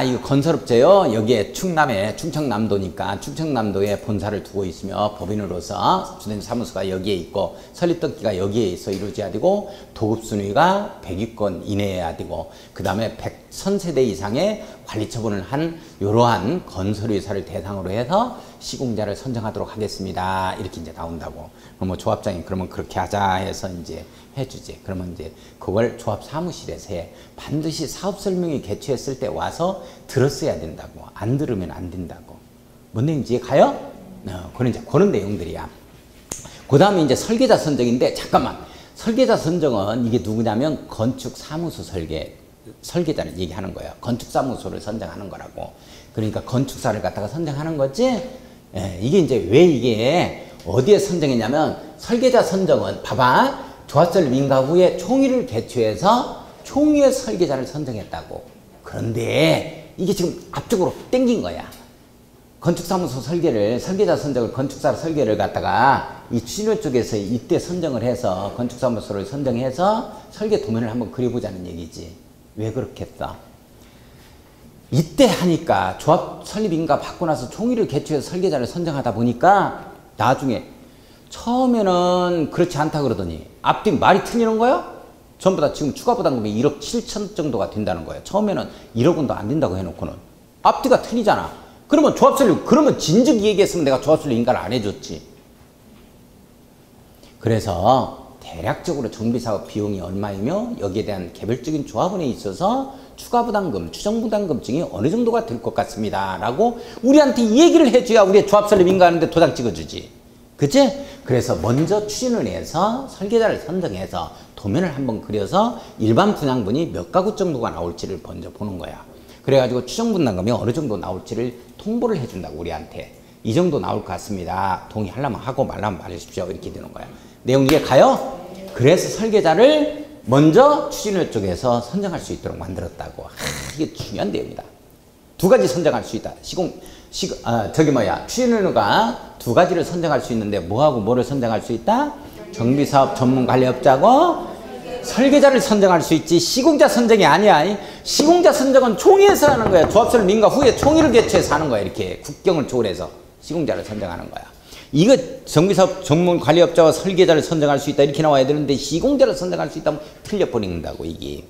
이거 건설업체요. 여기에 충청남도니까 충청남도에 본사를 두고 있으며 법인으로서 주된사무소가 여기에 있고 설립登記가 여기에 있어 이루어져야 되고 도급순위가 100위권 이내여야 되고 그 다음에 100선세대 이상의 관리처분을 한 이러한 건설회사를 대상으로 해서 시공자를 선정하도록 하겠습니다. 이렇게 이제 나온다고. 그럼 뭐 조합장이 그러면 그렇게 하자 해서 이제 해주지. 그러면 이제 그걸 조합 사무실에서 해. 반드시 사업 설명회 개최했을 때 와서 들었어야 된다고. 안 들으면 안 된다고. 뭔 내용인지 이해 가요? 그런 내용들이야. 그 다음에 이제 설계자 선정인데 잠깐만. 설계자 선정은 이게 누구냐면 건축사무소 설계자를 얘기하는 거예요. 건축사무소를 선정하는 거라고. 그러니까 건축사를 갖다가 선정하는 거지. 이게 이제 왜 이게 어디에 선정했냐면 설계자 선정은 봐봐. 조합설 민가 후에 총회를 개최해서 총회 설계자를 선정했다고. 그런데 이게 지금 앞쪽으로 땡긴 거야. 건축사무소 설계를, 설계자 선정을, 건축사 설계를 갖다가 이 추진호 쪽에서 이때 선정을 해서 건축사무소를 선정해서 설계 도면을 한번 그려보자는 얘기지. 왜 그렇겠어? 이때 하니까 조합 설립인가 받고 나서 총의를 개최해서 설계자를 선정하다 보니까 나중에 처음에는 그렇지 않다 그러더니 앞뒤 말이 틀리는 거야? 전부 다 지금 추가 부담금이 1억 7천 정도가 된다는 거예요. 처음에는 1억 원도 안 된다고 해놓고는 앞뒤가 틀리잖아. 그러면 조합설립, 그러면 진즉 얘기했으면 내가 조합설립 인가를 안 해줬지. 그래서 대략적으로 정비사업 비용이 얼마이며 여기에 대한 개별적인 조합원에 있어서 추가 부담금, 추정 부담금증이 어느 정도가 될 것 같습니다. 라고 우리한테 얘기를 해줘야 우리의 조합설립 인가하는데 도장 찍어주지. 그치? 그래서 먼저 추진을 해서 설계자를 선정해서 도면을 한번 그려서 일반 분양분이 몇 가구 정도가 나올지를 먼저 보는 거야. 그래가지고 추정 분담금이 어느 정도 나올지를 통보를 해준다고 우리한테. 이 정도 나올 것 같습니다. 동의하려면 하고 말라면 말해주십시오. 이렇게 되는 거야. 내용 이해 가요? 그래서 설계자를 먼저 추진호 쪽에서 선정할 수 있도록 만들었다고. 이게 중요한 내용이다. 두 가지 선정할 수 있다. 추진호가 두 가지를 선정할 수 있는데 뭐하고 뭐를 선정할 수 있다? 정비사업 전문관리업자고 설계자를 선정할 수 있지 시공자 선정이 아니야. 시공자 선정은 총회에서 하는 거야. 조합설립 민가 후에 총회를 개최해서 하는 거야. 이렇게 국경을 초월해서 시공자를 선정하는 거야. 이거 정비사업 전문관리업자와 설계자를 선정할 수 있다 이렇게 나와야 되는데 시공자를 선정할 수 있다면 틀려버린다고 이게.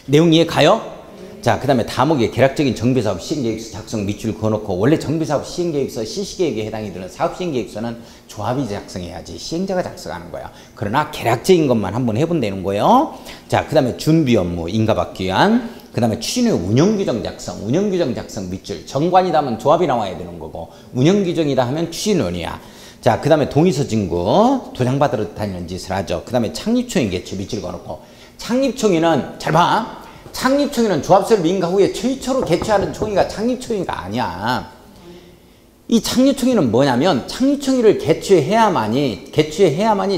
내용 이해 가요? 자, 그 다음에 다목의 계략적인 정비사업 시행계획서 작성 밑줄 그어놓고 원래 정비사업 시행계획서 실시계획에 해당이 되는 사업시행계획서는 조합이 작성해야지 시행자가 작성하는 거야. 그러나 계략적인 것만 한번 해본다는 거예요. 자, 그 다음에 준비 업무 인가받기 위한 그 다음에 추진의 운영규정 작성 운영규정 작성 밑줄 정관이다 하면 조합이 나와야 되는 거고 운영규정이다 하면 추진원이야. 자, 그 다음에 동의서 진구 도장받으러 다니는 짓을 하죠. 그 다음에 창립총회 개최 밑줄 그어놓고 창립총회는 잘 봐. 창립총회는 조합설립 인가 후에 최초로 개최하는 총회가 창립총회가 아니야. 이 창립총회는 뭐냐면 창립총회를 개최해야만이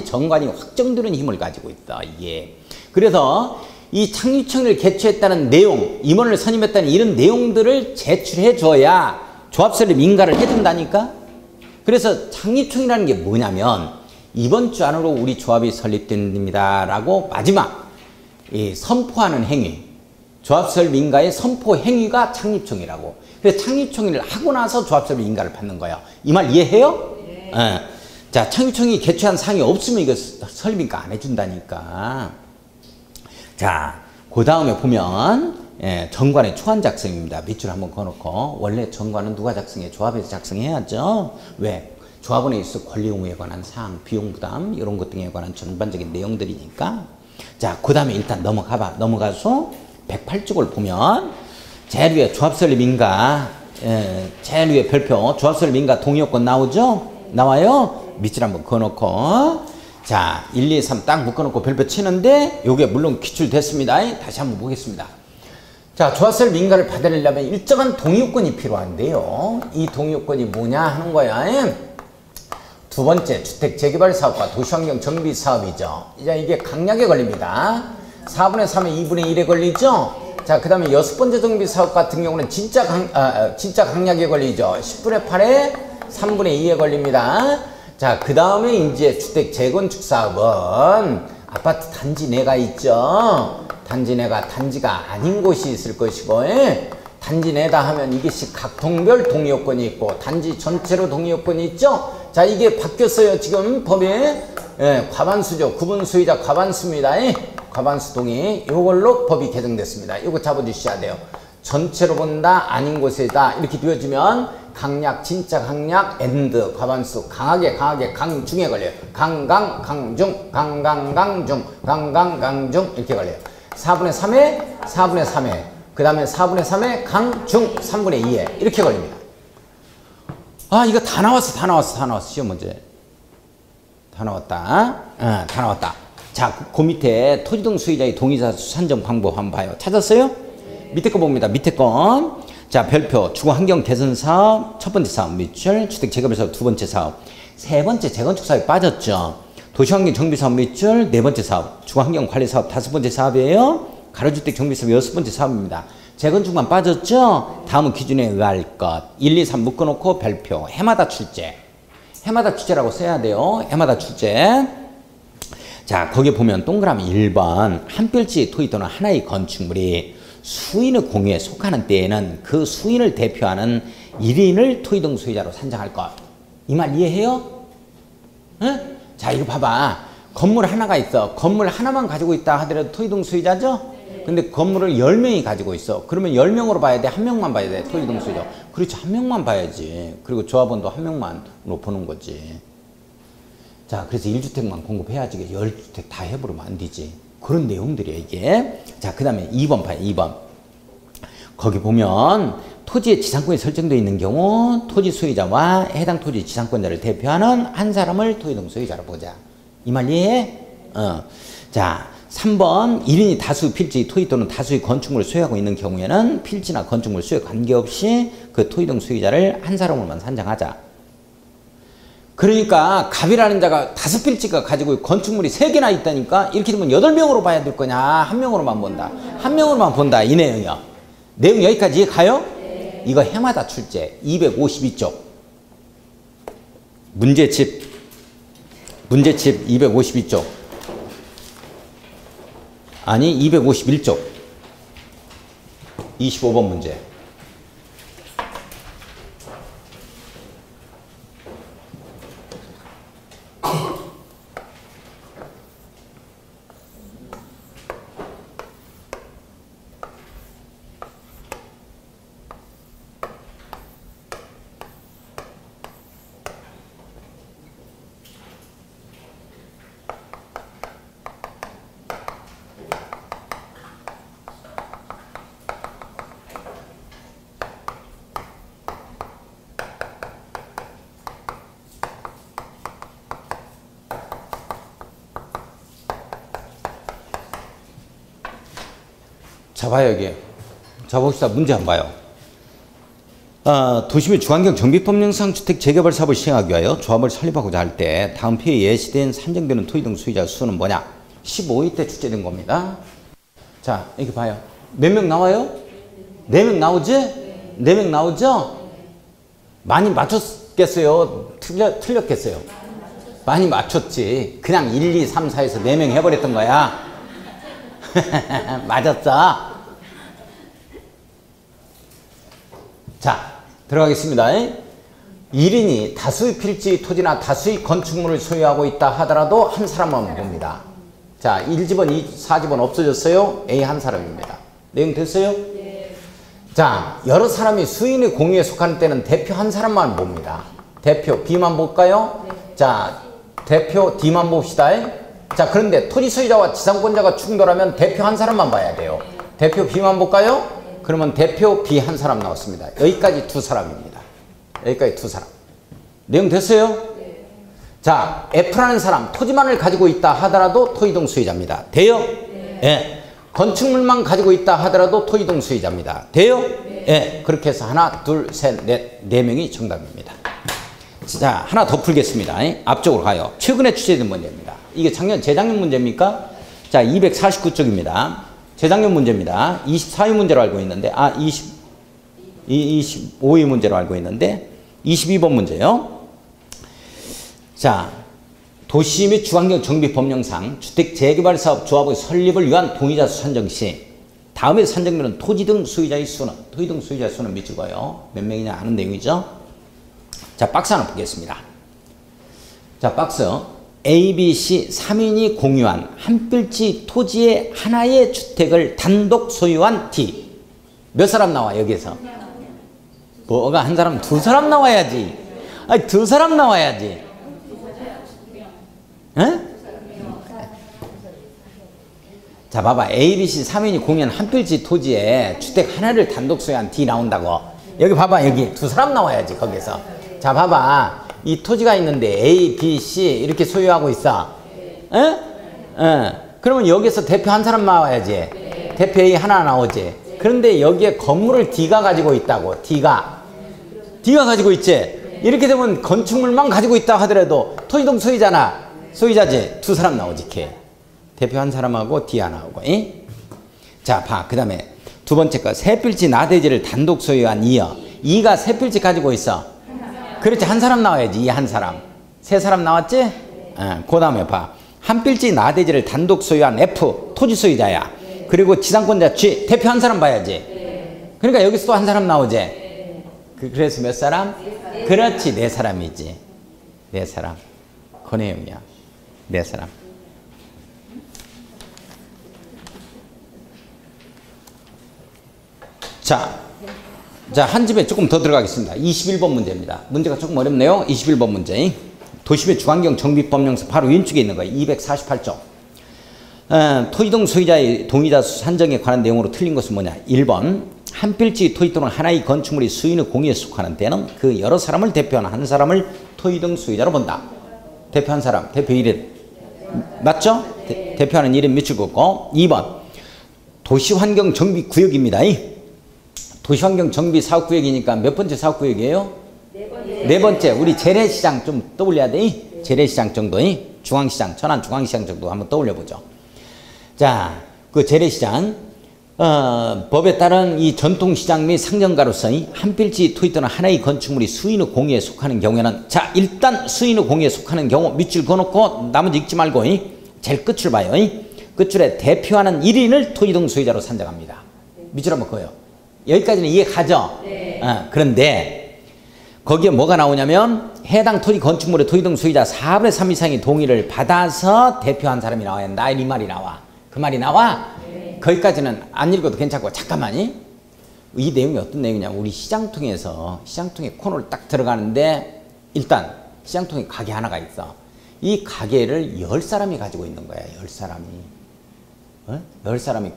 정관이 확정되는 힘을 가지고 있다. 이게. 그래서 이 창립총회를 개최했다는 내용, 임원을 선임했다는 이런 내용들을 제출해 줘야 조합설립 인가를 해준다니까. 그래서 창립총회라는 게 뭐냐면 이번 주 안으로 우리 조합이 설립됩니다 라고 마지막 선포하는 행위, 조합설립 인가의 선포 행위가 창립총회라고. 그래서 창립총회를 하고 나서 조합설립 인가를 받는 거예요. 이 말 이해해요? 네. 자, 창립총회 개최한 사항이 없으면 이거 설립 인가 안 해준다니까. 자, 그 다음에 보면 정관의 초안 작성입니다. 밑줄 한번 그어놓고 원래 정관은 누가 작성해? 조합에서 작성해야죠. 왜? 조합원에 있어 권리 의무에 관한 사항, 비용 부담 이런 것 등에 관한 전반적인 내용들이니까. 자, 그 다음에 일단 넘어가봐. 넘어가서 108쪽을 보면 제일 위에 조합설립 인가 제일 위에 별표 조합설립 인가 동의요건 나오죠? 나와요? 밑줄 한번 그어놓고 자 1, 2, 3 딱 묶어놓고 별표 치는데 요게 물론 기출됐습니다. 다시 한번 보겠습니다. 자, 조합설립 인가를 받으려면 일정한 동의요건이 필요한데요. 이 동의요건이 뭐냐 하는 거야. 두 번째, 주택 재개발 사업과 도시환경 정비 사업이죠. 이제 이게 강약에 걸립니다. 4분의 3에 2분의 1에 걸리죠. 자, 그 다음에 여섯 번째 정비 사업 같은 경우는 진짜 강약에 걸리죠. 10분의 8에 3분의 2에 걸립니다. 자, 그 다음에 이제 주택 재건축 사업은 아파트 단지 내가 있죠. 단지 내가 단지가 아닌 곳이 있을 것이고, 단지 내다 하면 이것이 각 동별 동의요건이 있고 단지 전체로 동의요건이 있죠. 자, 이게 바뀌었어요. 지금 법에 과반수죠. 구분수의자 과반수입니다. 과반수 동의. 이걸로 법이 개정됐습니다. 이거 잡아주셔야 돼요. 전체로 본다, 아닌 곳에다 이렇게 되어지면 강약, 진짜 강약, 엔드, 과반수, 강하게, 강중에 걸려요. 강강, 강중, 강강, 강중, 강강, 강중 이렇게 걸려요. 4분의 3에 그 다음에 4분의 3에 강중 3분의 2에 이렇게 걸립니다. 아, 이거 다 나왔어. 시험 문제. 다 나왔다. 다 나왔다. 자, 그 밑에 토지등 수의자의 동의사 산정 방법 한번 봐요. 찾았어요? 밑에 거 봅니다. 밑에 거. 자, 별표, 주거 환경 개선 사업, 첫 번째 사업, 밑줄, 주택 재개발 사업, 두 번째 사업. 세 번째 재건축 사업이 빠졌죠. 도시환경 정비 사업 밑줄, 네 번째 사업. 주거 환경 관리 사업, 다섯 번째 사업이에요. 가로주택 정비 사업, 여섯 번째 사업입니다. 재건축만 빠졌죠? 다음은 기준에 의할 것. 1, 2, 3 묶어놓고 별표. 해마다 출제. 해마다 출제라고 써야 돼요. 해마다 출제. 자, 거기 보면 동그라미 1번. 한 필지 토지 또는 하나의 건축물이 수인의 공유에 속하는 때에는 그 수인을 대표하는 1인을 토지등 소유자로 산정할 것. 이 말 이해해요? 응? 자, 이거 봐봐. 건물 하나가 있어. 건물 하나만 가지고 있다 하더라도 토지등 소유자죠? 근데 건물을 10명이 가지고 있어. 그러면 10명으로 봐야 돼? 한 명만 봐야 돼? 토지등 소유자. 그렇지, 한 명만 봐야지. 그리고 조합원도 한 명만으로 보는 거지. 자, 그래서 1주택만 공급해야지. 10주택 다 해버리면 안 되지. 그런 내용들이야, 이게. 자, 그 다음에 2번 봐요, 2번. 거기 보면 토지의 지상권이 설정되어 있는 경우 토지 소유자와 해당 토지 지상권자를 대표하는 한 사람을 토지등 소유자로 보자. 이 말 이해해? 자, 3번 1인이 다수 필지 토지 또는 다수의 건축물을 소유하고 있는 경우에는 필지나 건축물 수에 관계없이 그 토지등 소유자를 한 사람으로만 산정하자. 그러니까 갑이라는 자가 5필지가 가지고 건축물이 3개나 있다니까 이렇게 되면 8명으로 봐야 될 거냐, 1명으로만 본다. 1명으로만 본다, 이 내용이요. 내용 여기까지 가요? 네. 이거 해마다 출제 252쪽. 문제집 252쪽. 아니 251쪽. 25번 문제. 자, 봐요, 여기. 자, 봅시다. 문제 한번 봐요. 도시의 주환경 정비법령상 주택 재개발 사업을 시행하기 위하여 조합을 설립하고자 할 때 다음 표에 예시된 산정되는 토지 등 소유자 수는 뭐냐? 15위 때 출제된 겁니다. 자, 이렇게 봐요. 몇 명 나와요? 4명 나오지? 4명 나오죠? 많이 맞췄겠어요? 틀렸겠어요? 많이 맞췄지. 그냥 1, 2, 3, 4에서 4명 해버렸던 거야. 맞았어? 자, 들어가겠습니다. 1인이 다수의 필지 토지나 다수의 건축물을 소유하고 있다 하더라도 한 사람만 봅니다. 자, 1집은 4집은 없어졌어요. A 한 사람입니다. 내용 됐어요? 네. 자, 여러 사람이 수인의 공유에 속하는 때는 대표 한 사람만 봅니다. 대표 B만 볼까요? 네. 자, 대표 D만 봅시다. 자, 그런데 토지 소유자와 지상권자가 충돌하면 대표 한 사람만 봐야 돼요. 대표 B만 볼까요? 그러면 대표 B 한 사람 나왔습니다. 여기까지 2사람입니다. 여기까지 2사람. 내용 됐어요? 네. 자, F라는 사람 토지만을 가지고 있다 하더라도 토지등 소유자입니다. 돼요? 네. 네. 건축물만 가지고 있다 하더라도 토지등 소유자입니다. 돼요? 네. 네. 그렇게 해서 하나, 둘, 셋, 넷, 4명이 정답입니다. 자, 하나 더 풀겠습니다. 앞쪽으로 가요. 최근에 출제된 문제입니다. 이게 재작년 문제입니까? 자, 249쪽입니다. 재작년 문제입니다. 24위 문제로 알고 있는데, 25위 문제로 알고 있는데, 22번 문제요. 자, 도시 및 주환경 정비 법령상 주택 재개발 사업 조합의 설립을 위한 동의자 수 산정 시 다음에 산정되는 토지 등 소유자의 수는, 토지 등 소유자의 수는 미치고요. 몇 명이냐 하는 내용이죠. 자, 박스 하나 보겠습니다. 자, 박스. A, B, C 3인이 공유한 한 필지 토지의 하나의 주택을 단독 소유한 D. 몇 사람 나와, 여기에서? 뭐가 한 사람, 2사람 나와야지. 아니, 2사람 나와야지. 에? 자, 봐봐. A, B, C 3인이 공유한 한 필지 토지에 주택 하나를 단독 소유한 D 나온다고. 여기 봐봐. 여기 2사람 나와야지, 거기서. 자, 봐봐. 이 토지가 있는데 A, B, C 이렇게 소유하고 있어. 에? 그러면 여기서 대표 한 사람 나와야지. 대표 A 하나 나오지. 그런데 여기에 건물을 D가 가지고 있다고. D가 가지고 있지. 이렇게 되면 건축물만 가지고 있다 하더라도 토지등 소유자나 소유자지. 2사람 나오지. 걔. 대표 한 사람하고 D 하나 오고. 자, 봐. 그 다음에 두 번째 거, 세 필지 나대지를 단독 소유한 이여. 이가 세 필지 가지고 있어. 그렇지, 한 사람 나와야지. 이 한 사람. 세 사람 나왔지? 그 다음에 봐. 한 필지 나대지를 단독 소유한 F, 토지 소유자야. 그리고 지상권자 G, 대표 한 사람 봐야지. 그러니까 여기서 또 한 사람 나오지. 그래서 몇 사람? 그렇지, 네 사람이지. 네 사람. 그 내용이야. 네 사람. 자, 한 집에 조금 더 들어가겠습니다. 21번 문제입니다. 문제가 조금 어렵네요. 21번 문제. 도시의 주환경 정비법령서 바로 왼쪽에 있는 거예요. 248조. 토지등 소유자의 동의다수 산정에 관한 내용으로 틀린 것은 뭐냐. 1번 한 필지 토지 또는 하나의 건축물이 수인의 공유에 속하는 때는 그 여러 사람을 대표하는 한 사람을 토지등 소유자로 본다. 대표 한 사람, 대표 1인. 맞죠? 대표하는 이름 밑줄 긋고. 2번 도시환경 정비구역입니다. 도시환경 정비 사업구역이니까 몇 번째 사업구역이에요? 네 번째. 우리 재래시장 좀 떠올려야 돼. 재래시장 정도. 중앙시장, 천안 중앙시장 정도 한번 떠올려보죠. 자, 그 재래시장 법에 따른 이 전통시장 및 상점가로서 한 필지 토지 또는 하나의 건축물이 수인의 공유에 속하는 경우에는, 자, 일단 수인의 공유에 속하는 경우 밑줄 그어놓고 나머지 읽지 말고 제일 끝줄 봐요. 끝줄에 대표하는 1인을 토지등 소유자로 산정합니다. 밑줄 한번 그어요. 여기까지는 이해 가죠? 네. 그런데 거기에 뭐가 나오냐면 해당 토지 건축물의 토지등 소유자 4분의 3 이상의 동의를 받아서 대표한 사람이 나와야 한다. 이 말이 나와. 그 말이 나와? 네. 거기까지는 안 읽어도 괜찮고, 잠깐만. 이 내용이 어떤 내용이냐. 우리 시장통에 코너를 딱 들어가는데 일단 시장통에 가게 하나가 있어. 이 가게를 10사람이 가지고 있는 거야. 10사람이. 10사람이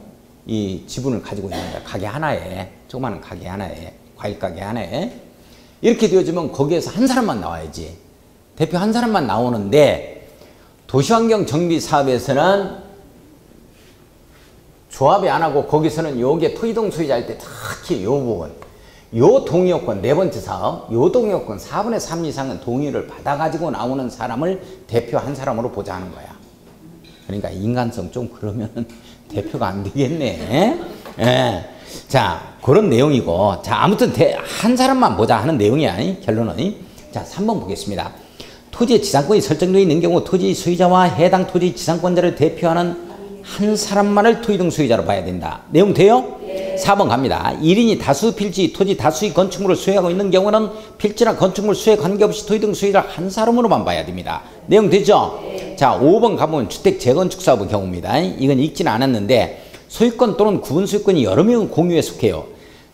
이 지분을 가지고 있는 거야. 가게 하나에, 조그마한 가게 하나에, 과일 가게 하나에. 이렇게 되어지면 거기에서 한 사람만 나와야지. 대표 한 사람만 나오는데 도시환경 정비 사업에서는 조합이 안 하고 거기서는 요게 토지등 소유자일 때 특히 요 부분, 요 동의요건 네 번째 사업, 요 동의요건 4분의 3 이상은 동의를 받아가지고 나오는 사람을 대표 한 사람으로 보자 하는 거야. 그러니까 인간성 좀 그러면 대표가 안 되겠네. 예. 자, 그런 내용이고. 자, 아무튼 한 사람만 보자 하는 내용이야. 결론은. 자, 3번 보겠습니다. 토지의 지상권이 설정되어 있는 경우 토지 소유자와 해당 토지 지상권자를 대표하는 한 사람만을 토지등 소유자로 봐야 된다. 내용 돼요? 네. 4번 갑니다. 1인이 다수 필지, 토지 다수의 건축물을 소유하고 있는 경우는 필지나 건축물 수에 관계없이 토지등 소유자 한 사람으로만 봐야 됩니다. 내용 되죠? 네. 자, 5번 가보면 주택 재건축 사업의 경우입니다. 이건 읽지는 않았는데 소유권 또는 구분 소유권이 여러 명의 공유에 속해요.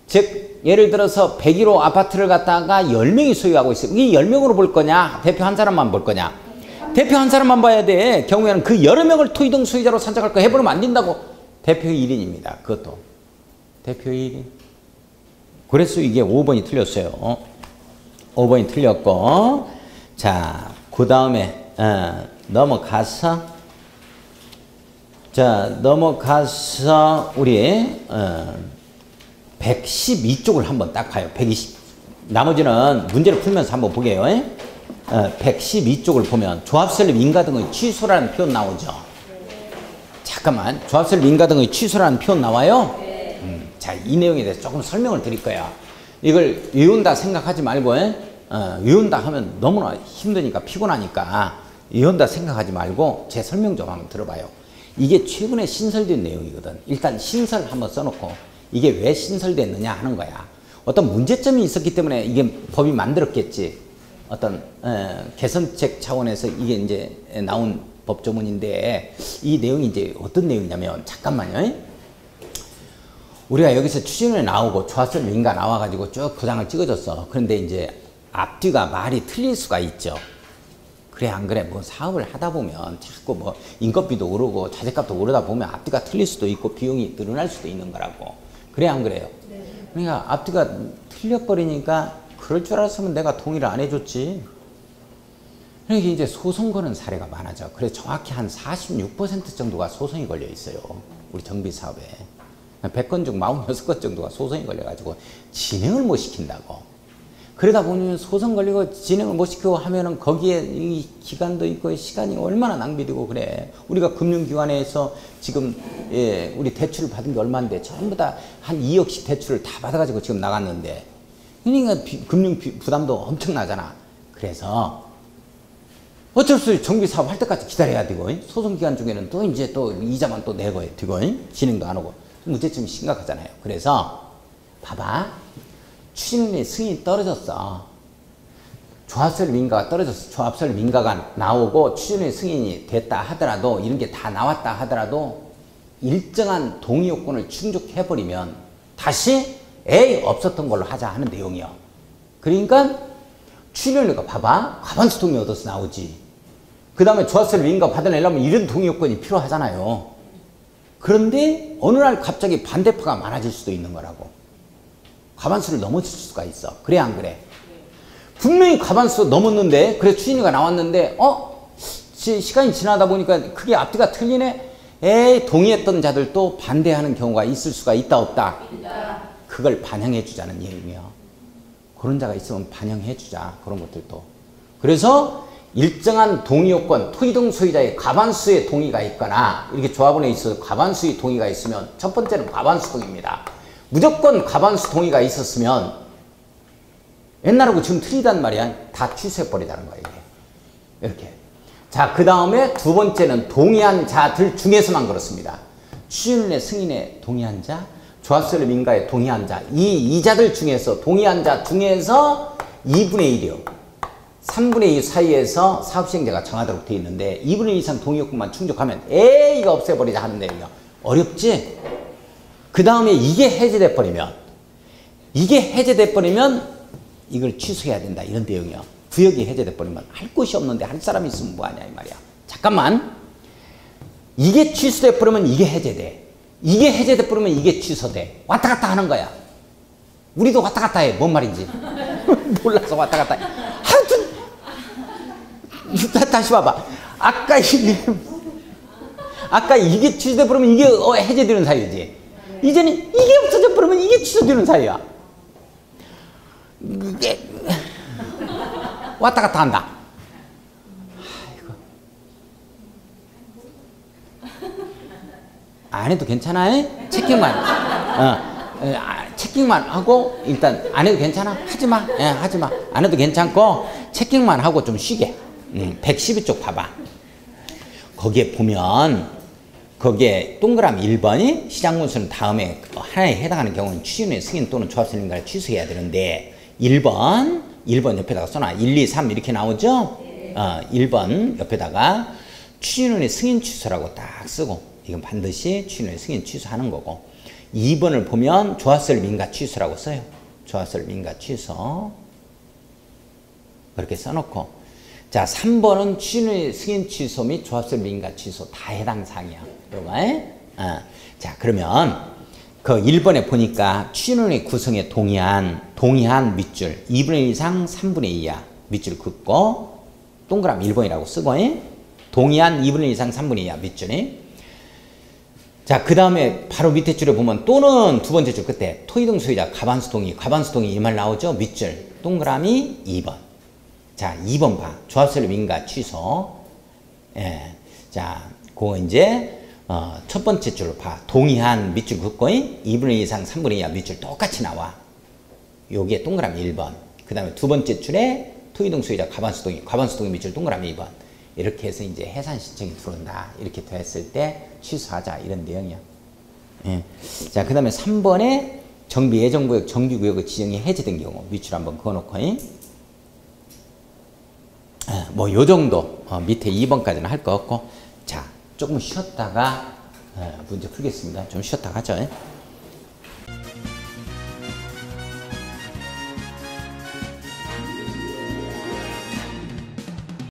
즉 예를 들어서 101호 아파트를 갖다가 10명이 소유하고 있어요. 이게 10명으로 볼 거냐? 대표 한 사람만 볼 거냐? 대표 한 사람만 봐야 돼. 경우에는 그 여러 명을 토지등 소유자로 산정할 거 해버리면 안 된다고. 대표 1인입니다. 그것도. 대표 1인. 그래서 이게 5번이 틀렸어요. 5번이 틀렸고. 자, 그 다음에 넘어가서 우리 112쪽을 한번 딱 봐요. 120. 나머지는 문제를 풀면서 한번 보게요. 112쪽을 보면 조합설립 인가 등의 취소라는 표현 나오죠. 잠깐만. 조합설립 인가 등의 취소라는 표현 나와요? 자, 이 내용에 대해서 조금 설명을 드릴 거야. 이걸 외운다 생각하지 말고 외운다 하면 너무나 힘드니까 피곤하니까 외운다 생각하지 말고 제 설명 좀 한번 들어봐요. 이게 최근에 신설된 내용이거든. 일단 신설 한번 써놓고 이게 왜 신설됐느냐 하는 거야. 어떤 문제점이 있었기 때문에 이게 법이 만들었겠지. 어떤 개선책 차원에서 이게 이제 나온 법조문인데 이 내용이 이제 어떤 내용이냐면 잠깐만요. 우리가 여기서 추진을 나오고 조합설 민가 나와가지고 쭉 도장을 찍어줬어. 그런데 이제 앞뒤가 말이 틀릴 수가 있죠. 그래 안 그래? 뭐 사업을 하다 보면 자꾸 뭐 인건비도 오르고 자재값도 오르다 보면 앞뒤가 틀릴 수도 있고 비용이 늘어날 수도 있는 거라고. 그래 안 그래요? 네. 그러니까 앞뒤가 틀려버리니까 그럴 줄 알았으면 내가 동의를 안 해줬지. 그러니까 이제 소송 거는 사례가 많아져. 그래서 정확히 한 46% 정도가 소송이 걸려 있어요. 우리 정비 사업에. 100건 중 46건 정도가 소송이 걸려가지고 진행을 못 시킨다고. 그러다 보면 소송 걸리고 진행을 못 시키고 하면은 거기에 이 기간도 있고 시간이 얼마나 낭비되고 그래. 우리가 금융기관에서 지금 예, 우리 대출을 받은 게 얼마인데 전부 다 한 2억씩 대출을 다 받아가지고 지금 나갔는데 그러니까 금융 부담도 엄청나잖아. 그래서 어쩔 수 없이 정비사업 할 때까지 기다려야 되고 소송 기간 중에는 또 이제 또 이자만 또 내고 되고 진행도 안 하고 문제점이 심각하잖아요. 그래서 봐봐. 추진운의 승인이 떨어졌어. 조합설 민가가 떨어졌어. 조합설 민가가 나오고 추진운의 승인이 됐다 하더라도 이런 게 다 나왔다 하더라도 일정한 동의 요건을 충족해버리면 다시 에이 없었던 걸로 하자 하는 내용이요. 그러니까 추진운이가 봐봐. 과반수 동의 얻어서 나오지. 그 다음에 조합설 민가 받아내려면 이런 동의 요건이 필요하잖아요. 그런데 어느 날 갑자기 반대파가 많아질 수도 있는 거라고. 과반수를 넘어질 수가 있어. 그래 안 그래? 분명히 과반수 넘었는데 그래서 추진위가 나왔는데 시간이 지나다 보니까 크게 앞뒤가 틀리네. 에이 동의했던 자들도 반대하는 경우가 있을 수가 있다 없다? 그걸 반영해 주자는 얘기예요. 그런 자가 있으면 반영해 주자. 그런 것들도. 그래서 일정한 동의 요건, 토의등 소유자의 과반수의 동의가 있거나 이렇게 조합원에 있어서 과반수의 동의가 있으면 첫 번째는 과반수 동의입니다. 무조건 과반수 동의가 있었으면 옛날하고 지금 틀리단 말이야. 다 취소해버리자는 거야, 이게. 이렇게. 자, 그 다음에 두 번째는 동의한 자들 중에서만 그렇습니다. 추진운의 승인에 동의한 자, 조합설 민가에 동의한 자, 이 자들 중에서, 동의한 자 중에서 2분의 1이요. 3분의 2 사이에서 사업시행자가 정하도록 되어 있는데 2분의 2 이상 동의 요건만 충족하면 에이, 이거 없애버리자 하는 내용이요. 어렵지? 그 다음에 이게 해제돼 버리면 이걸 취소해야 된다 이런 내용이요. 구역이 해제돼 버리면 할 곳이 없는데 할 사람이 있으면 뭐하냐 이 말이야. 잠깐만. 이게 취소돼 버리면 이게 해제돼. 이게 해제돼 버리면 이게 취소돼. 왔다 갔다 하는 거야. 우리도 왔다 갔다 해. 뭔 말인지 몰라서 왔다 갔다 해. 하여튼 다시 봐봐. 아까 이게 취소돼 버리면 이게 해제되는 사유지. 이제는 이게 없어져 버리면 이게 취소되는 사이야. 이게 왔다 갔다 한다. 아이고. 안 해도 괜찮아. 체킹만 하고 일단 안 해도 괜찮아. 하지마. 하지마. 안 해도 괜찮고 체킹만 하고 좀 쉬게. 112쪽 봐봐. 거기에 보면 거기에 동그라미 1번이 시장문서는 다음에 하나에 해당하는 경우는 추진운의 승인 또는 조합설 민가를 취소해야 되는데 1번 옆에다가 써놔. 1, 2, 3 이렇게 나오죠? 1번 옆에다가 추진운의 승인 취소라고 딱 쓰고 이건 반드시 추진운의 승인 취소하는 거고 2번을 보면 조합설 민가 취소라고 써요. 조합설 민가 취소 그렇게 써놓고 자 3번은 추진운의 승인 취소 및 조합설 민가 취소 다 해당 사항이야. 자 그러면 그 1번에 보니까 추진운의 구성에 동의한 밑줄 2분의 1 이상 3분의 2야. 밑줄 긋고 동그라미 1번이라고 쓰고 동의한 2분의 1 이상 3분의 2야. 밑줄이. 자 그 다음에 바로 밑에 줄에 보면 또는 두 번째 줄 끝에 토의등 소유자 과반수 동의 이 말 나오죠. 밑줄 동그라미 2번. 자 2번 봐. 조합설 민가 취소. 자 그거 이제 첫 번째 줄로 봐. 동의한 밑줄 긋고 2분의 2 이상 3분의 2야. 밑줄 똑같이 나와. 요게 동그라미 1번. 그 다음에 두 번째 줄에 토의등 소유자 과반수 동의 밑줄 동그라미 2번. 이렇게 해서 이제 해산 신청이 들어온다. 이렇게 됐을 때 취소하자. 이런 내용이야. 자, 그 다음에 3번에 정비 예정구역 정비구역의 지정이 해제된 경우 밑줄 한번 그어놓고 뭐 요 정도 밑에 2번까지는 할 거 없고 자 조금 쉬었다가 문제 풀겠습니다. 좀 쉬었다가 하죠.